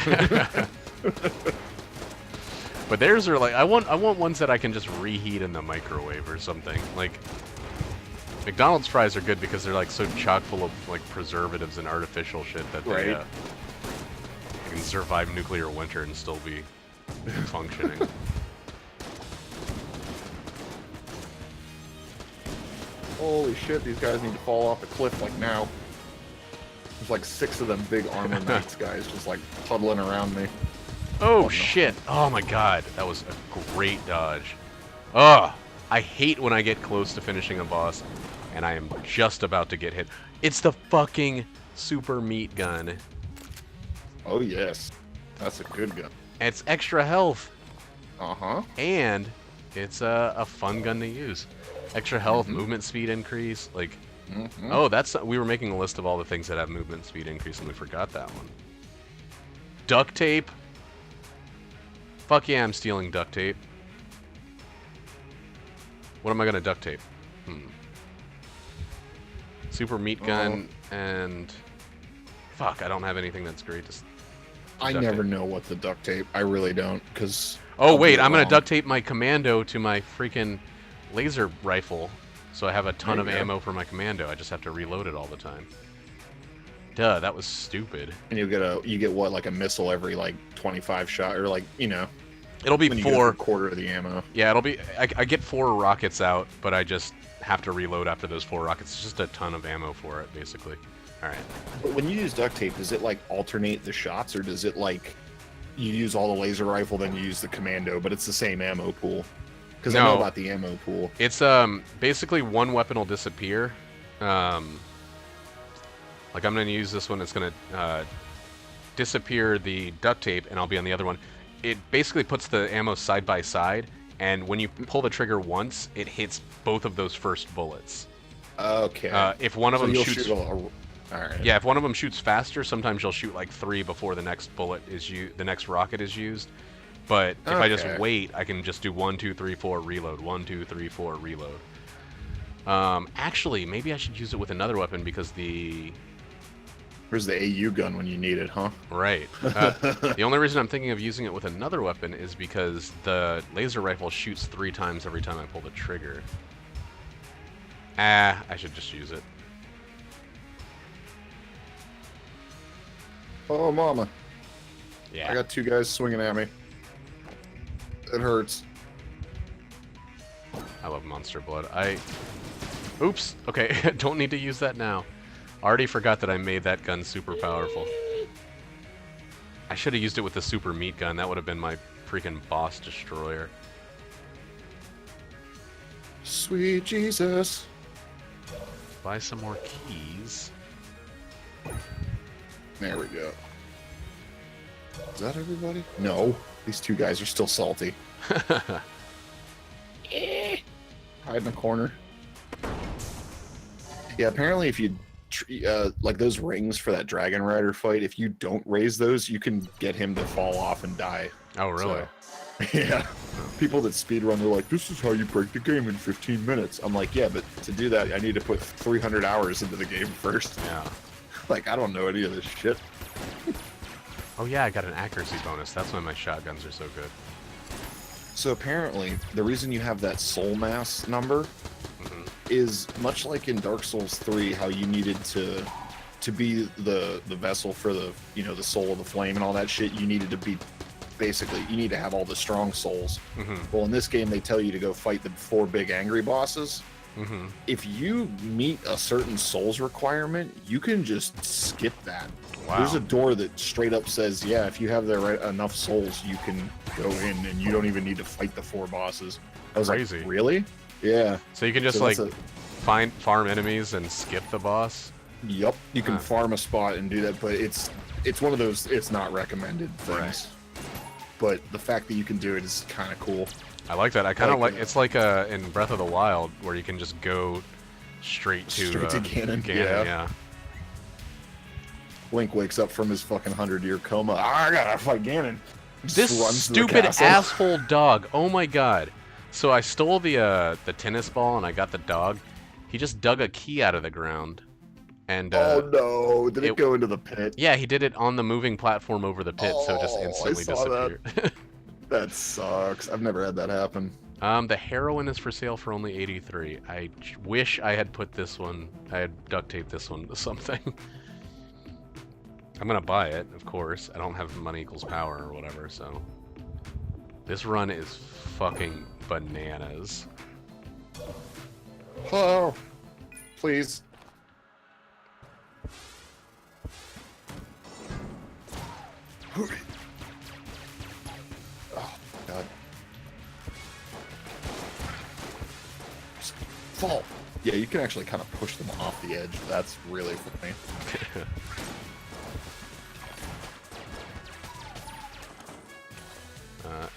But theirs are like I want ones that I can just reheat in the microwave or something. Like McDonald's fries are good because they're like so chock full of like preservatives and artificial shit that they can survive nuclear winter and still be functioning. Holy shit, these guys need to fall off a cliff like now. There's like 6 of them big armor knights guys just like puddling around me. Oh shit! Oh my god, that was a great dodge. Ugh! I hate when I get close to finishing a boss and I am just about to get hit. It's the fucking super meat gun. Oh yes, that's a good gun. It's extra health. Uh-huh. And it's a fun gun to use. Extra health, movement speed increase, like... Oh, we were making a list of all the things that have movement speed increase and we forgot that one. Duct tape. Fuck yeah, I'm stealing duct tape. What am I gonna duct tape? Super meat gun and... Fuck, I don't have anything that's great to... I never know what the duct tape. I really don't, because... Oh wait, I'm gonna duct tape my commando to my freaking laser rifle, so I have a ton of ammo for my commando. I just have to reload it all the time. Duh, that was stupid. And you get what, like a missile every like 25 shot, or like, you know. It'll be 4 quarter of the ammo. Yeah, it'll be. I get 4 rockets out, but I just have to reload after those 4 rockets. It's just a ton of ammo for it, basically. All right. But when you use duct tape, does it like alternate the shots, or does it like you use all the laser rifle, then you use the commando, but it's the same ammo pool? Because I know about the ammo pool. It's basically one weapon will disappear. Like I'm gonna use this one. It's gonna disappear the duct tape, and I'll be on the other one. It basically puts the ammo side by side, and when you pull the trigger once, it hits both of those first bullets. Okay. If one of them shoots, all right. Yeah, if one of them shoots faster, sometimes you'll shoot like 3 before the next bullet is the next rocket is used. But if I just wait, I can just do 1, 2, 3, 4, reload. 1, 2, 3, 4, reload. Actually, maybe I should use it with another weapon because the... Where's the AU gun when you need it, huh? Right. The only reason I'm thinking of using it with another weapon is because the laser rifle shoots 3 times every time I pull the trigger. I should just use it. Oh, mama. Yeah. I got 2 guys swinging at me. It hurts. I love monster blood. Oops. Okay, don't need to use that now. Already forgot that I made that gun super powerful. I should have used it with the super meat gun. That would have been my freaking boss destroyer. Sweet Jesus. Buy some more keys. There we go. Is that everybody? No. These 2 guys are still salty. Hide in the corner. Yeah, apparently if you like those rings for that Dragon Rider fight, if you don't raise those, you can get him to fall off and die. Oh, really? So, yeah. People that speedrun, they're like, this is how you break the game in 15 minutes. I'm like, yeah, but to do that, I need to put 300 hours into the game first. Yeah. Like, I don't know any of this shit. Oh yeah, I got an accuracy bonus. That's why my shotguns are so good. So apparently, the reason you have that soul mass number is much like in Dark Souls 3, how you needed to be the vessel for the, you know, the soul of the flame and all that shit. You needed to be, basically, you need to have all the strong souls. Well, in this game, they tell you to go fight the 4 big angry bosses. If you meet a certain souls requirement, you can just skip that. Wow. There's a door that straight up says, yeah, if you have the right enough souls, you can go in and you don't even need to fight the 4 bosses. I was Crazy. like, really? Yeah. So you can just like farm enemies and skip the boss? Yep. You can farm a spot and do that, but it's one of those, it's not recommended things. Right. But the fact that you can do it is kind of cool. I like that. I kind of like it's like in Breath of the Wild where you can just go straight to Ganon. Yeah. Link wakes up from his fucking 100-year coma. I gotta fight Ganon. This stupid asshole dog. Oh my god. So I stole the tennis ball and I got the dog. He just dug a key out of the ground. And oh no! Did it go into the pit? Yeah, he did it on the moving platform over the pit, so it just instantly disappeared. That sucks. I've never had that happen. The heroin is for sale for only 83. I wish I had put this one. I had duct taped this one to something. I'm gonna buy it, of course. I don't have money equals power or whatever, so. This run is fucking bananas. Hello. Please. Oh, God. Just fall. Yeah, you can actually kind of push them off the edge. That's really funny.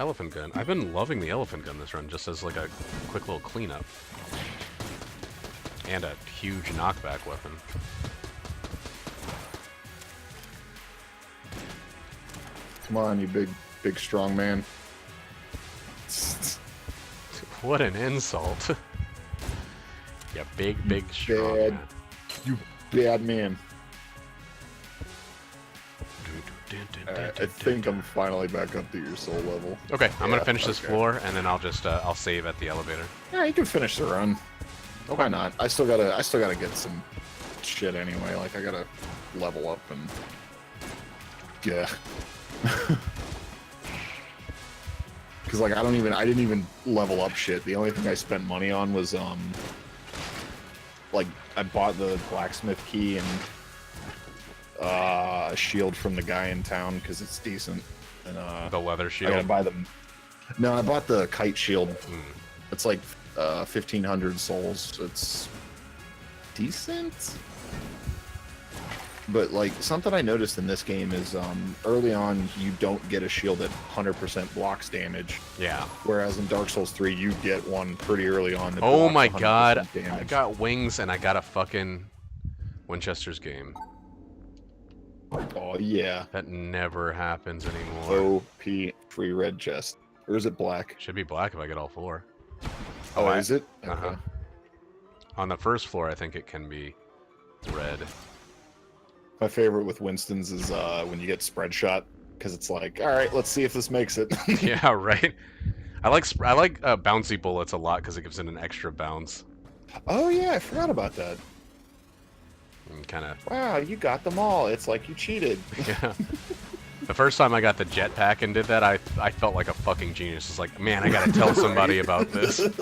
Elephant gun. I've been loving the elephant gun this run, just as like a quick little cleanup. And a huge knockback weapon. Come on, you big strong man. What an insult. Yeah, big strong man. You bad man. I think I'm finally back up to your soul level. Okay, I'm gonna finish this floor, and then I'll just I'll save at the elevator. Yeah, you can finish the run. Okay. Why not? I still gotta get some shit anyway. Like I gotta level up and yeah. Because like I didn't even level up shit. The only thing I spent money on was like I bought the blacksmith key and a shield from the guy in town because it's decent. And the leather shield. I gotta buy them. No, I bought the kite shield. It's like 1,500 souls. It's decent. But like something I noticed in this game is early on you don't get a shield that 100% blocks damage. Yeah. Whereas in Dark Souls 3 you get one pretty early on. That Oh my blocks 100% god! damage. I got wings and I got a fucking Winchester's game. Oh yeah. That never happens anymore. OP free red chest. Or is it black? Should be black if I get all 4. Oh, is it? Okay. On the first floor, I think it can be red. My favorite with Winston's is when you get spread shot, because it's like, all right, let's see if this makes it. Yeah, right. I like bouncy bullets a lot because it gives it an extra bounce. Oh yeah, I forgot about that. Kind of. Wow, you got them all. It's like you cheated. Yeah. The first time I got the jetpack and did that, I felt like a fucking genius. It's like, man, I gotta tell somebody about this. It's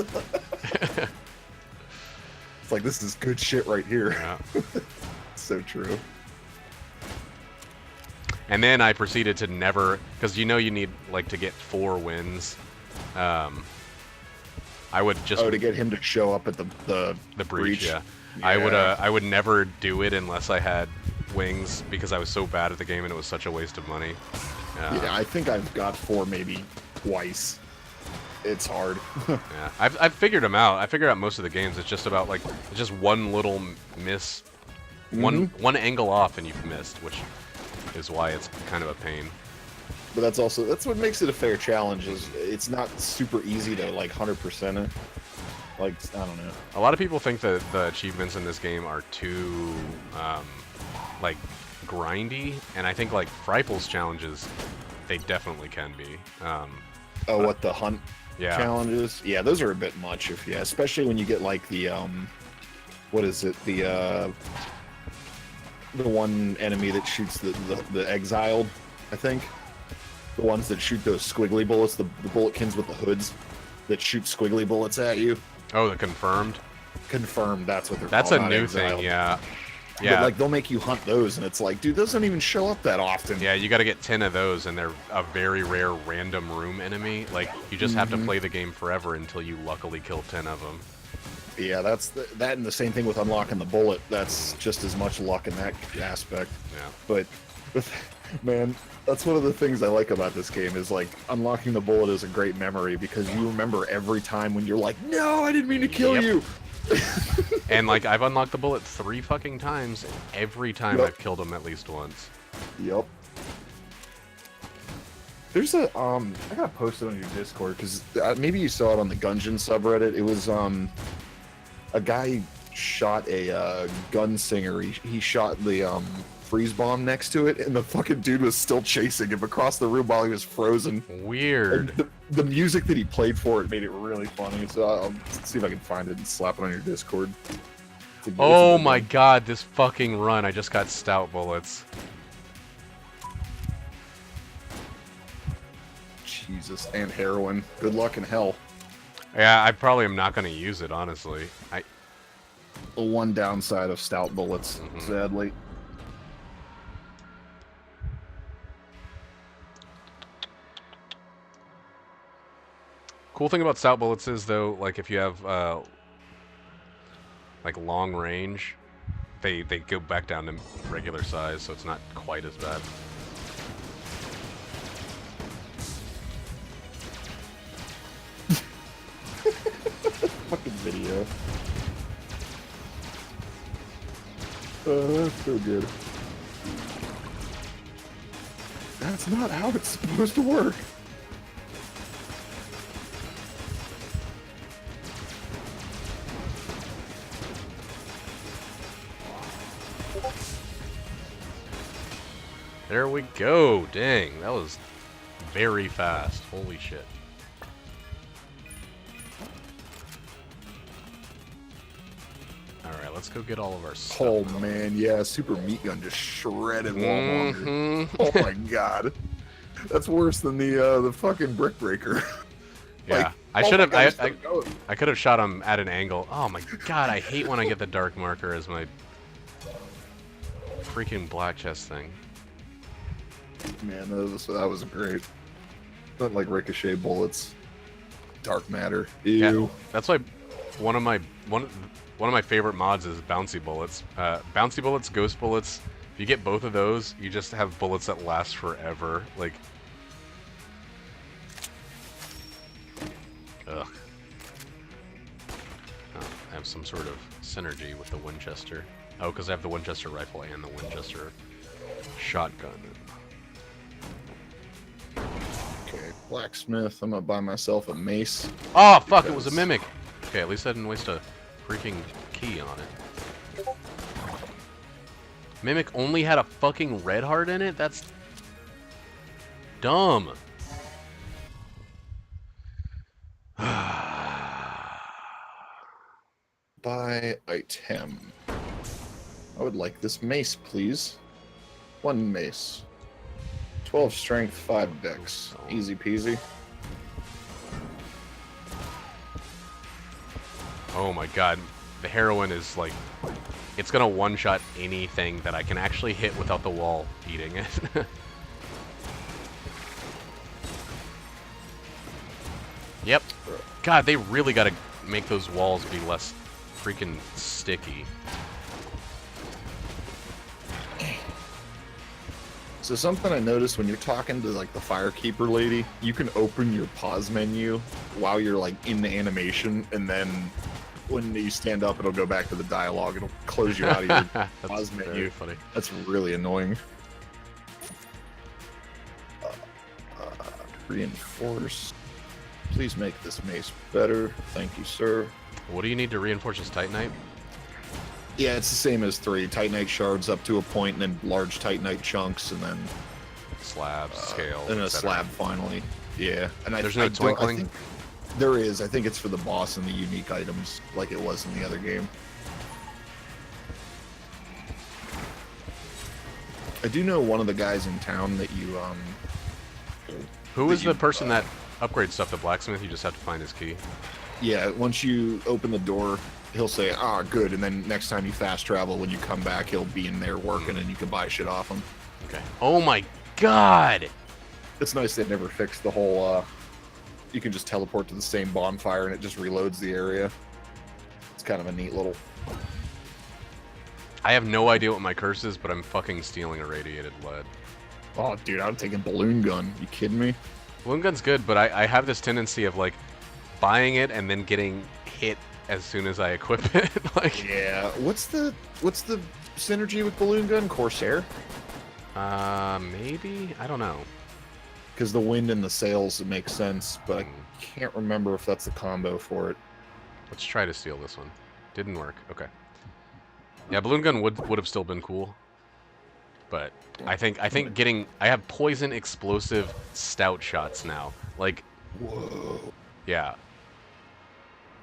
like, this is good shit right here. Yeah. So true. And then I proceeded to never, because you know you need like to get 4 wins. I would just to get him to show up at the breach. Yeah. I would never do it unless I had wings because I was so bad at the game and it was such a waste of money. Yeah, I think I've got 4 maybe twice. It's hard. Yeah, I've figured them out. I figured out most of the games. It's just about like just one little miss One angle off and you've missed, which is why it's kind of a pain. But that's what makes it a fair challenge. Is it's not super easy to like 100% it. Like, I don't know. A lot of people think that the achievements in this game are too like grindy, and I think like Friple's challenges, they definitely can be. What the hunt Yeah. challenges? Yeah, those are a bit much. Especially when you get like the what is it? The one enemy that shoots the exiled, I think. The ones that shoot those squiggly bullets, the bulletkins with the hoods that shoot squiggly bullets at you. Oh, the confirmed. Confirmed. That's what they're That's called. a new thing. Yeah. Yeah. But like they'll make you hunt those, and it's like, dude, those don't even show up that often. Yeah, you got to get 10 of those, and they're a very rare random room enemy. Like, you just have to play the game forever until you luckily kill 10 of them. Yeah, that and the same thing with unlocking the bullet. That's just as much luck in that aspect. Yeah. But, man, that's one of the things I like about this game is like unlocking the bullet is a great memory because you remember every time when you're like, no, I didn't mean to kill you. And like I've unlocked the bullet 3 fucking times, and every time I've killed him at least once. Yep. There's a I gotta post it on your Discord because maybe you saw it on the Gungeon subreddit. It was a guy shot a gunsinger. He shot the freeze bomb next to it, and the fucking dude was still chasing him across the room while he was frozen. Weird. And the music that he played for it made it really funny. So I'll see if I can find it and slap it on your Discord. Oh my god, this fucking run! I just got stout bullets. Jesus, and heroin. Good luck in hell. Yeah, I probably am not going to use it, honestly. The one downside of stout bullets, sadly. Cool thing about stout bullets is, though, like if you have like long range, they go back down to regular size, so it's not quite as bad. Fucking video. Oh, that's so good. That's not how it's supposed to work. There we go. Dang, that was very fast. Holy shit. Alright, let's go get all of our stuff. Oh man, yeah, super meat gun just shredded Walmart. Oh my god. That's worse than the fucking brick breaker. Yeah, like, I could have shot him at an angle. Oh my god, I hate when I get the dark marker as my freaking black chest thing. Man, that was great. Not like ricochet bullets. Dark matter. Ew. Yeah, that's why one of my favorite mods is bouncy bullets. Bouncy bullets, ghost bullets. If you get both of those, you just have bullets that last forever. Like, ugh. Oh, I have some sort of synergy with the Winchester. Oh, because I have the Winchester rifle and the Winchester shotgun. Okay, blacksmith. I'm gonna buy myself a mace. Oh, fuck, it was a mimic. Okay, at least I didn't waste a freaking key on it. Mimic only had a fucking red heart in it? That's dumb. Buy item. I would like this mace, please. 1 mace. 12 strength, 5 dex. Easy peasy. Oh my god, the heroin is like, it's gonna one-shot anything that I can actually hit without the wall eating it. Yep. God, they really gotta make those walls be less freaking sticky. So something I noticed when you're talking to like the firekeeper lady, you can open your pause menu while you're like in the animation, and then when you stand up, it'll go back to the dialogue. It'll close you out of your That's pause very menu. funny. That's really annoying. Reinforce. Please make this mace better. Thank you, sir. What do you need to reinforce this Titanite? Yeah, it's the same as 3. Titanite shards up to a point, and then large Titanite chunks, and then Slabs, scale, and a etc. slab finally. Yeah, and There's no twinkling? I think there is. I think it's for the boss and the unique items, like it was in the other game. I do know one of the guys in town that you Who is the person that upgrades stuff? The blacksmith? You just have to find his key. Yeah, once you open the door, he'll say, "Ah, good," and then next time you fast travel, when you come back, he'll be in there working, and you can buy shit off him. Okay. Oh my god! It's nice they never fixed the whole. You can just teleport to the same bonfire, and it just reloads the area. It's kind of a neat little. I have no idea what my curse is, but I'm fucking stealing a radiated lead. Oh, dude, I'm taking balloon gun. You kidding me? Balloon gun's good, but I have this tendency of like buying it and then getting hit as soon as I equip it. Like, yeah. What's the synergy with balloon gun? Corsair? maybe? I don't know. Because the wind and the sails, it makes sense, but I can't remember if that's the combo for it. Let's try to steal this one. Didn't work. Okay. Yeah, balloon gun would have still been cool. But I think getting I have poison explosive stout shots now. Like, Whoa. yeah.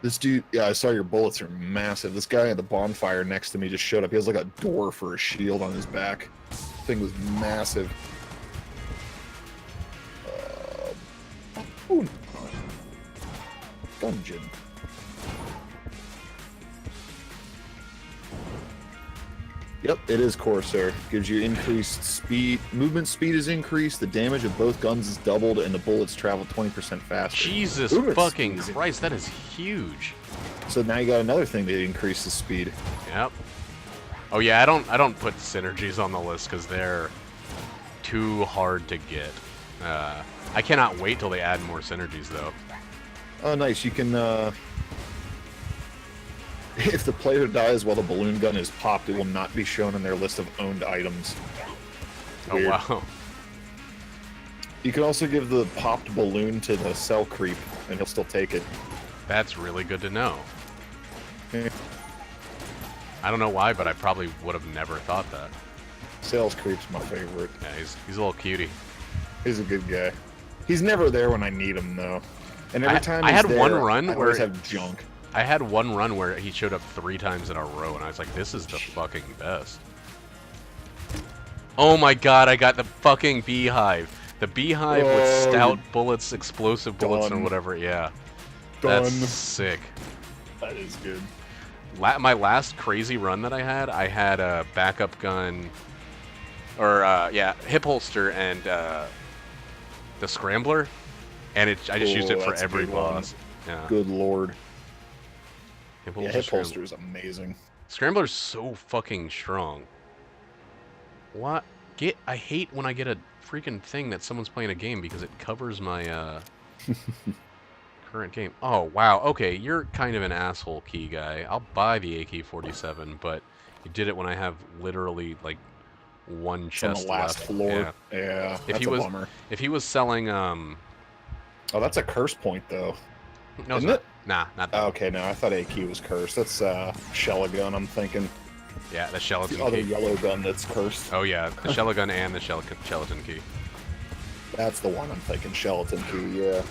This dude, yeah, I saw your bullets are massive. This guy at the bonfire next to me just showed up. He has like a door for a shield on his back. Thing was massive. Ooh. Gungeon. Yep, it is Corsair. Gives you increased speed. Movement speed is increased, the damage of both guns is doubled, and the bullets travel 20% faster. Jesus Movement fucking speed is Christ, that is huge. So now you got another thing that increases speed. Yep. Oh yeah, I don't put synergies on the list because they're too hard to get. I cannot wait till they add more synergies though. Oh, nice. You can, if the player dies while the balloon gun is popped, it will not be shown in their list of owned items. Weird. Oh wow. You can also give the popped balloon to the cell creep, and he'll still take it. That's really good to know. Yeah. I don't know why, but I probably would have never thought that. Sales creep's my favorite. Yeah, he's a little cutie. He's a good guy. He's never there when I need him, though. And every time I he's had there, one run I where always have junk. I had one run where he showed up 3 times in a row, and I was like, this is the fucking best. Oh my god, I got the fucking beehive. The beehive with stout bullets, explosive bullets, Done. or whatever, yeah. Done. That's sick. That is good. My last crazy run that I had a backup gun, or, yeah, hip holster and the scrambler, and I just used it for that's a every good one. boss. Yeah. Good lord. Hip Yeah, hip holster is amazing. Scrambler's so fucking strong. What? I hate when I get a freaking thing that someone's playing a game because it covers my current game. Oh, wow. Okay, you're kind of an asshole, key guy. I'll buy the AK-47, but you did it when I have literally like one It's on chest the last left. floor. Yeah. Yeah, If that's a bummer. If he was selling Oh, that's a curse point, though. no, it's Isn't not. it? Nah, not that. Okay, no, I thought AK was cursed. That's Shell gun, I'm thinking. Yeah, the skeleton The other key. yellow gun that's cursed. Oh yeah, the shell gun and the skeleton key. That's the one I'm thinking, Skeleton key, yeah.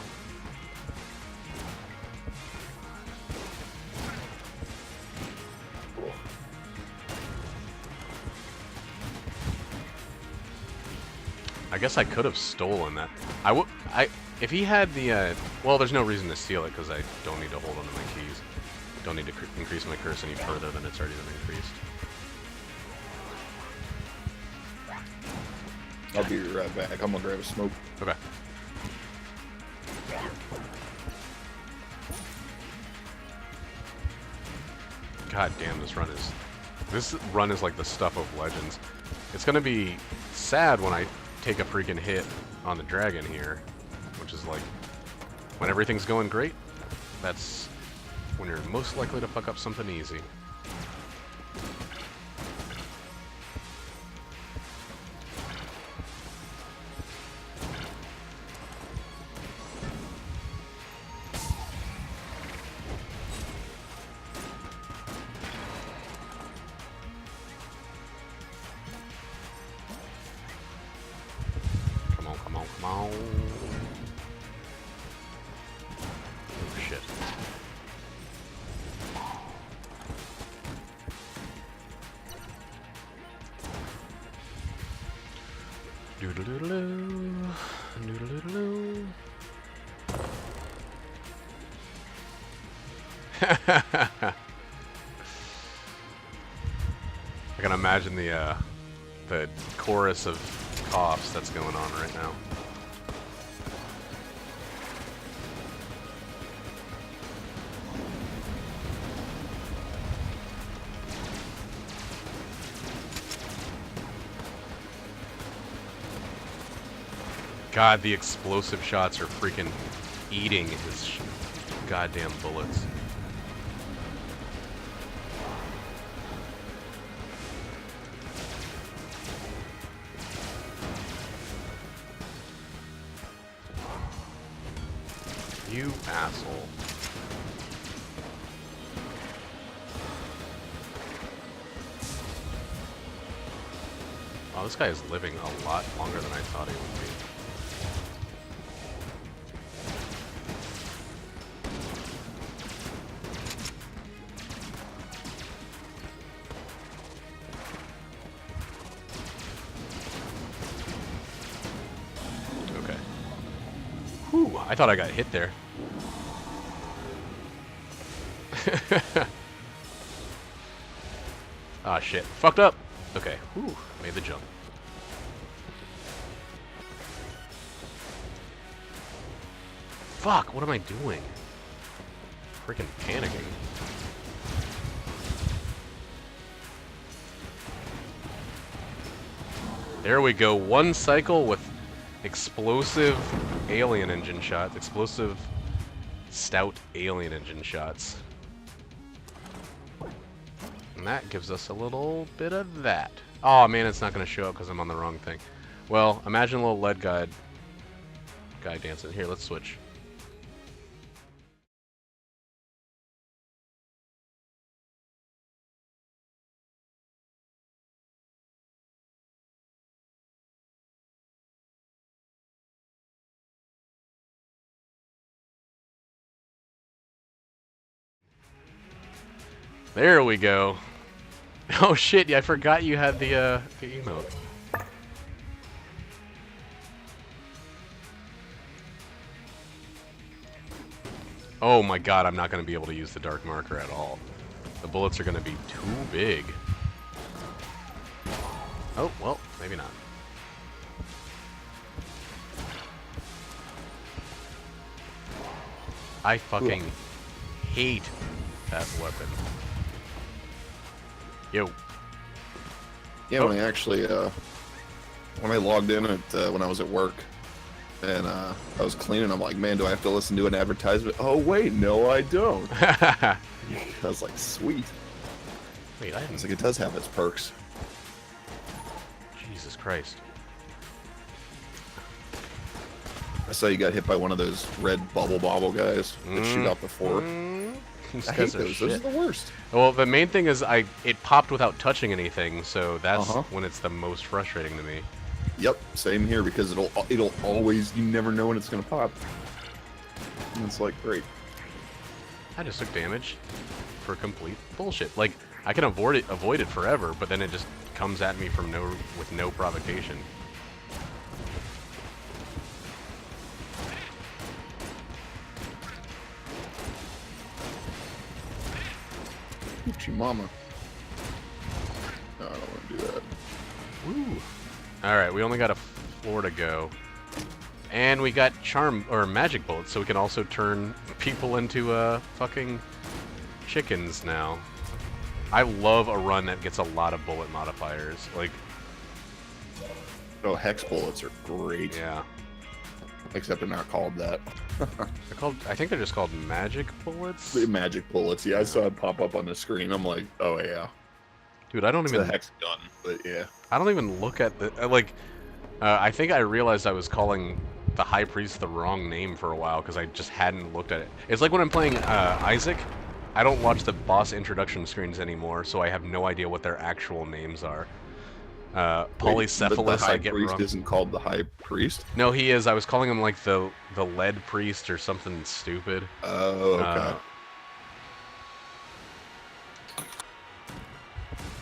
I guess I could have stolen that. If he had the, well, there's no reason to steal it because I don't need to hold onto my keys. Don't need to increase my curse any further than it's already been increased. I'll be right back. I'm gonna grab a smoke. Okay. God damn, this run is like the stuff of legends. It's gonna be sad when I take a freaking hit on the dragon here, which is like when everything's going great. That's when you're most likely to fuck up something easy. Come on, come on, come on. Oh, shit. Doodle-doodle-doo. Doodle-doodle-doo. I can imagine the chorus of coughs that's going on right now. God, the explosive shots are freaking eating his goddamn bullets. You asshole. Oh, this guy is living a lot longer than I thought he would be. Okay. Whew, I thought I got hit there. Ah, shit. Fucked up. Okay. Whew, made the jump. Fuck, what am I doing? Freaking panicking. There we go. One cycle with explosive alien engine shots. Explosive stout alien engine shots. And that gives us a little bit of that. Oh man, it's not going to show up because I'm on the wrong thing. Well, imagine a little lead guy dancing. Here, let's switch. There we go. Oh shit, yeah, I forgot you had the emote. Oh my god, I'm not going to be able to use the dark marker at all. The bullets are going to be too big. Oh, well, maybe not. I fucking hate that weapon. Yo. Yeah, when I actually, when I logged in at, when I was at work, and I was cleaning, I'm like, man, do I have to listen to an advertisement? Oh, wait, no, I don't. I was like, sweet. Wait, I It's like, it does have its perks. Jesus Christ. I saw you got hit by one of those red bobble guys that shoot out the four. I hate those. Those are the worst. Well, the main thing is it popped without touching anything, so that's when it's the most frustrating to me. Yep, same here, because it'll always, you never know when it's gonna pop. And it's like, great. I just took damage for complete bullshit. Like, I can avoid it forever, but then it just comes at me from with no provocation. Hoochie mama. No, I don't want to do that. Woo. Alright, we only got a floor to go. And we got magic bullets, so we can also turn people into fucking chickens now. I love a run that gets a lot of bullet modifiers. Like, oh, hex bullets are great. Yeah. except they're not called that. I think they're just called magic bullets. The magic bullets. Yeah, I saw it pop up on the screen. I'm like, oh yeah. Dude, I don't It's even. a hex gun, but yeah. I don't even look at the like. I think I realized I was calling the High Priest the wrong name for a while because I just hadn't looked at it. It's like when I'm playing Isaac, I don't watch the boss introduction screens anymore, so I have no idea what their actual names are. Polycephalus, the High I get Priest wrong. isn't called the High Priest? No, he is. I was calling him like the Lead Priest or something stupid. Oh, okay.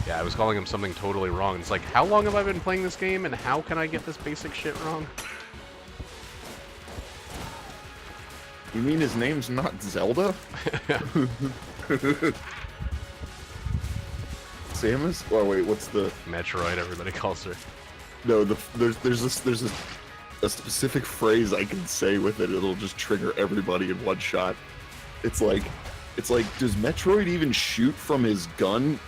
Yeah, I was calling him something totally wrong. It's like, how long have I been playing this game, and how can I get this basic shit wrong? You mean his name's not Zelda? Samus? Oh wait, what's the Metroid, everybody calls her. no? There's a specific phrase I can say with it. It'll just trigger everybody in one shot. It's like, does Metroid even shoot from his gun?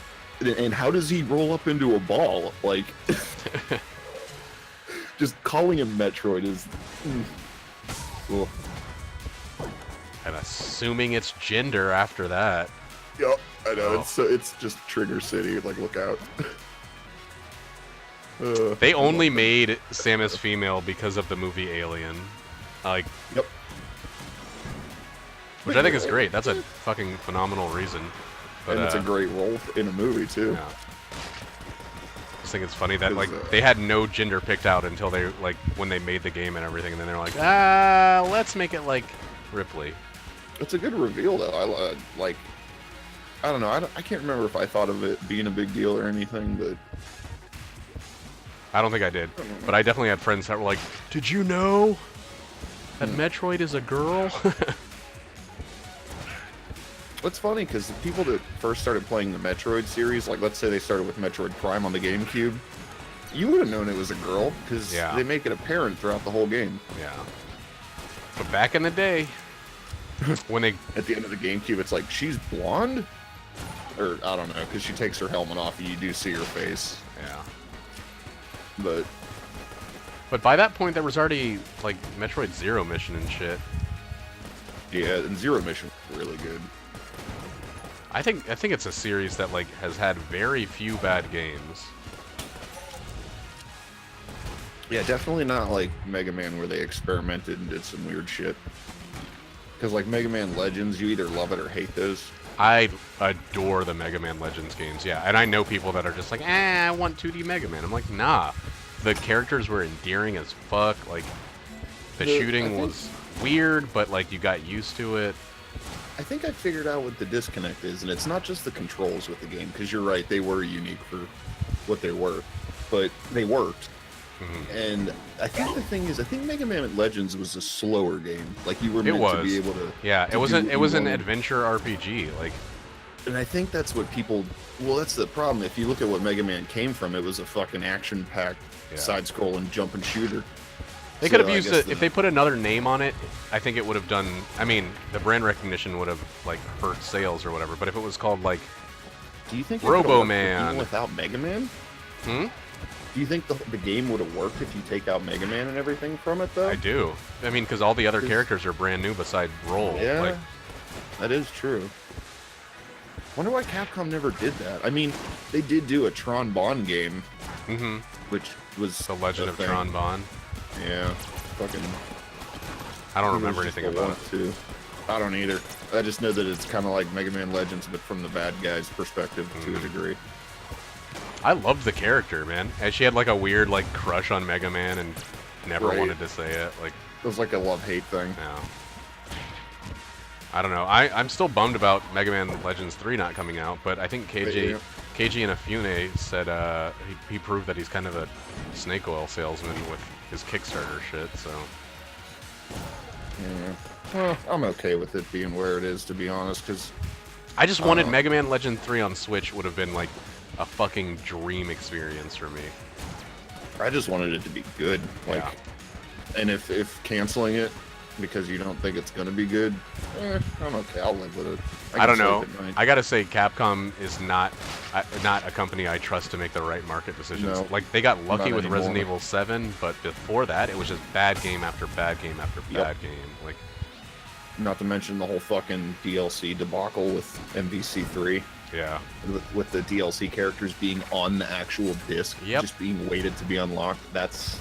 And how does he roll up into a ball? Like, just calling him Metroid is. Cool. And assuming it's gender after that. Yep, I know. Oh. It's just Trigger City. Like, look out. They only made Samus female because of the movie Alien. Like, Yep. which I think is great. That's a fucking phenomenal reason. But, And it's a great role in a movie too. Yeah. I just think it's funny that like they had no gender picked out until they like when they made the game and everything, and then they're like, let's make it like Ripley. It's a good reveal though. I don't know. I can't remember if I thought of it being a big deal or anything, but I don't think I did, but I definitely had friends that were like, "Did you know that Metroid is a girl?" it's funny because the people that first started playing the Metroid series, like let's say they started with Metroid Prime on the GameCube, you would have known it was a girl because they make it apparent throughout the whole game. Yeah. But back in the day, when they at the end of the GameCube, it's like she's blonde, or I don't know, because she takes her helmet off and you do see her face. yeah. But by that point, there was already like Metroid Zero Mission and shit. yeah, and Zero Mission was really good. I think it's a series that like has had very few bad games. Yeah, definitely not like Mega Man where they experimented and did some weird shit. Because like Mega Man Legends, you either love it or hate those. I adore the Mega Man Legends games, yeah. And I know people that are just like, I want 2D Mega Man. I'm like, nah. The characters were endearing as fuck. Like, the shooting was weird, but like you got used to it. I think I figured out what the disconnect is, and it's not just the controls with the game, because you're right, they were unique for what they were, but they worked. Mm-hmm. And I think the thing is, I think Mega Man Legends was a slower game. Like you were meant to be able to. Yeah, it was an adventure RPG. Like, and I think that's what people. Well, that's the problem. If you look at what Mega Man came from, it was a fucking action-packed, side-scrolling jump and shooter. They could have used it if they put another name on it. I think it would have done. I mean, the brand recognition would have like hurt sales or whatever. But if it was called like, do you think Robo Man even without Mega Man? Hmm? Do you think the game would have worked if you take out Mega Man and everything from it, though? I do. I mean, because all the other characters are brand new beside Roll. Yeah, like, that is true. Wonder why Capcom never did that. I mean, they did do a Tron Bond game, which was The Legend of Tron Bond. Yeah, fucking. I don't remember anything about it. I don't either. I just know that it's kind of like Mega Man Legends, but from the bad guy's perspective to a degree. I loved the character, man. And she had like a weird like crush on Mega Man and never wanted to say it. Like, it was like a love-hate thing. Yeah. I don't know. I'm still bummed about Mega Man Legends 3 not coming out, but I think KG Inafune said he proved that he's kind of a snake oil salesman with his Kickstarter shit, so. Yeah. Well, I'm okay with it being where it is, to be honest, because... I just wanted Mega Man Legend 3 on Switch would have been like a fucking dream experience for me. I just wanted it to be good. Like, and if canceling it because you don't think it's gonna be good, I'm okay. I'll live with it. I can don't sleep know. at night. I gotta say, Capcom is not a company I trust to make the right market decisions. No, Like, they got lucky not with Resident anymore. Evil 7, but before that, it was just bad game after bad game after bad game. Like, Not to mention the whole fucking DLC debacle with MVC3. yeah. With the DLC characters being on the actual disc, Yep. just being waited to be unlocked. That's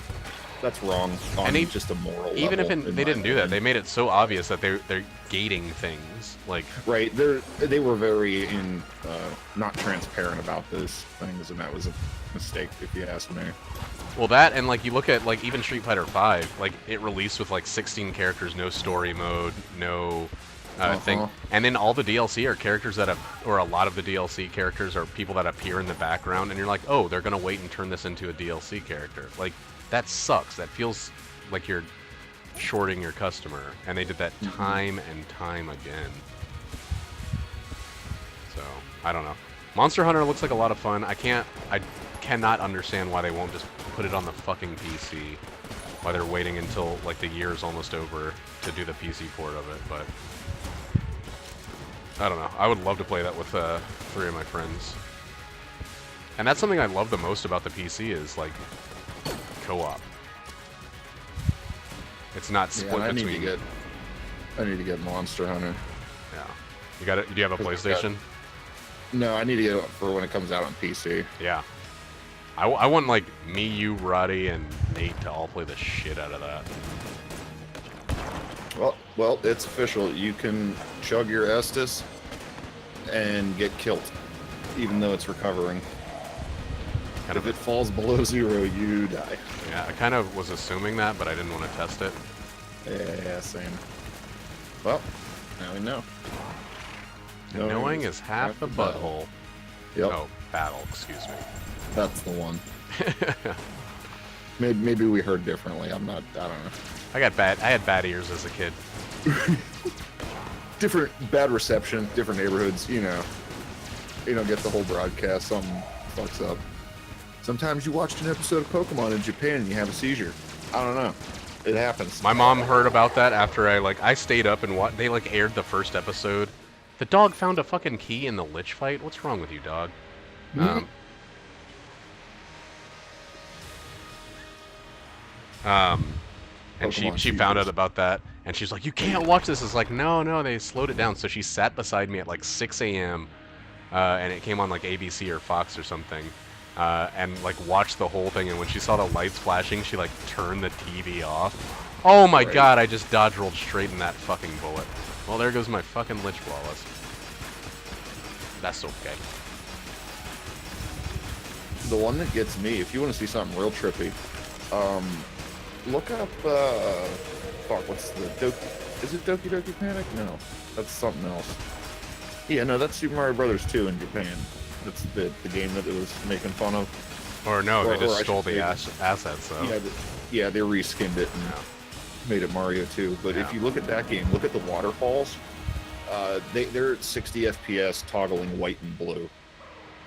wrong on And just a moral even level. if they didn't do that, they made it so obvious that they're gating things. Like, right, they were very not transparent about those things, and that was a mistake, if you ask me. well, that and like you look at like even Street Fighter 5, like it released with like 16 characters, no story mode, no thing, and then all the DLC are characters that have, or a lot of the DLC characters are people that appear in the background, and you're like, oh, they're gonna wait and turn this into a DLC character. Like, that sucks. That feels like you're shorting your customer, and they did that time and time again. So I don't know. Monster Hunter looks like a lot of fun. I cannot understand why they won't just put it on the fucking PC. Why they're waiting until like the year is almost over to do the PC port of it, but I don't know. I would love to play that with 3 of my friends. And that's something I love the most about the PC is like co-op. It's not split I between. I need to get Monster Hunter. Yeah. You got it. Do you have a PlayStation? No, I need to get it for when it comes out on PC. Yeah. I want like me, you, Roddy, and Nate to all play the shit out of that. Well, it's official. You can chug your Estus and get killed, even though it's recovering. If it falls below 0, you die. Yeah, I kind of was assuming that, but I didn't want to test it. Yeah, same. Well, now we know. And knowing is half the butthole. Yep. Oh, battle, excuse me. That's the one. Maybe we heard differently. I don't know. I had bad ears as a kid. Different bad reception, different neighborhoods, you know. You don't get the whole broadcast, something fucks up. Sometimes you watched an episode of Pokemon in Japan and you have a seizure. I don't know. It happens. My mom heard about that after I stayed up and they like aired the first episode. The dog found a fucking key in the Lich fight. What's wrong with you, dog? And she found out about that, and she's like, "You can't watch this." It's like, no, they slowed it down. So she sat beside me at like 6 a.m. And it came on like ABC or Fox or something, and like watched the whole thing. And when she saw the lights flashing, she like turned the TV off. Oh my god! I just dodge rolled straight in that fucking bullet. Well, there goes my fucking Lich Flawless. That's okay. The one that gets me, if you want to see something real trippy, look up, fuck, what's the is it Doki Doki Panic? No, that's something else. Yeah, no, that's Super Mario Brothers 2 in Japan. That's the game that it was making fun of. Or no, they just stole the assets, though. Yeah, they reskinned it and made it Mario 2. But if you look at that game, look at the waterfalls. They're at 60 FPS toggling white and blue.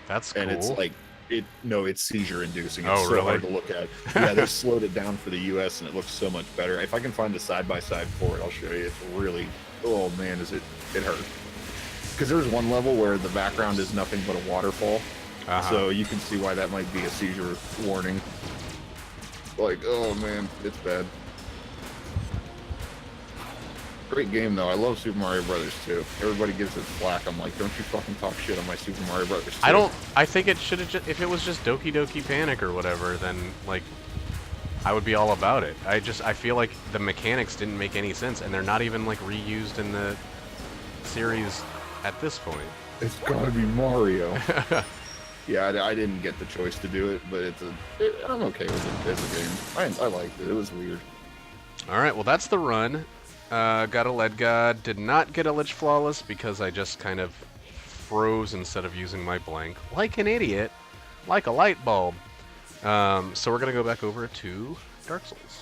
That's cool. And it's like, it's seizure inducing. It's Oh, so really? hard to look at. Yeah, they slowed it down for the US and it looks so much better. If I can find a side-by-side for it, I'll show you. It's really, oh man, it hurt. Because there's one level where the background is nothing but a waterfall. So you can see why that might be a seizure warning. Like, oh man, it's bad. Great game though. I love Super Mario Brothers 2. Everybody gives it flack. I'm like, don't you fucking talk shit on my Super Mario Brothers 2. I think it should have if it was just Doki Doki Panic or whatever, then like I would be all about it. I feel like the mechanics didn't make any sense, and they're not even like reused in the series at this point. It's gotta be Mario. Yeah, I didn't get the choice to do it, but I'm okay with it as a game. I liked it. It was weird. All right, well that's the run. Got a Lead God. Did not get a Lich Flawless because I just kind of froze instead of using my blank, like an idiot, like a light bulb. So we're gonna go back over to Dark Souls.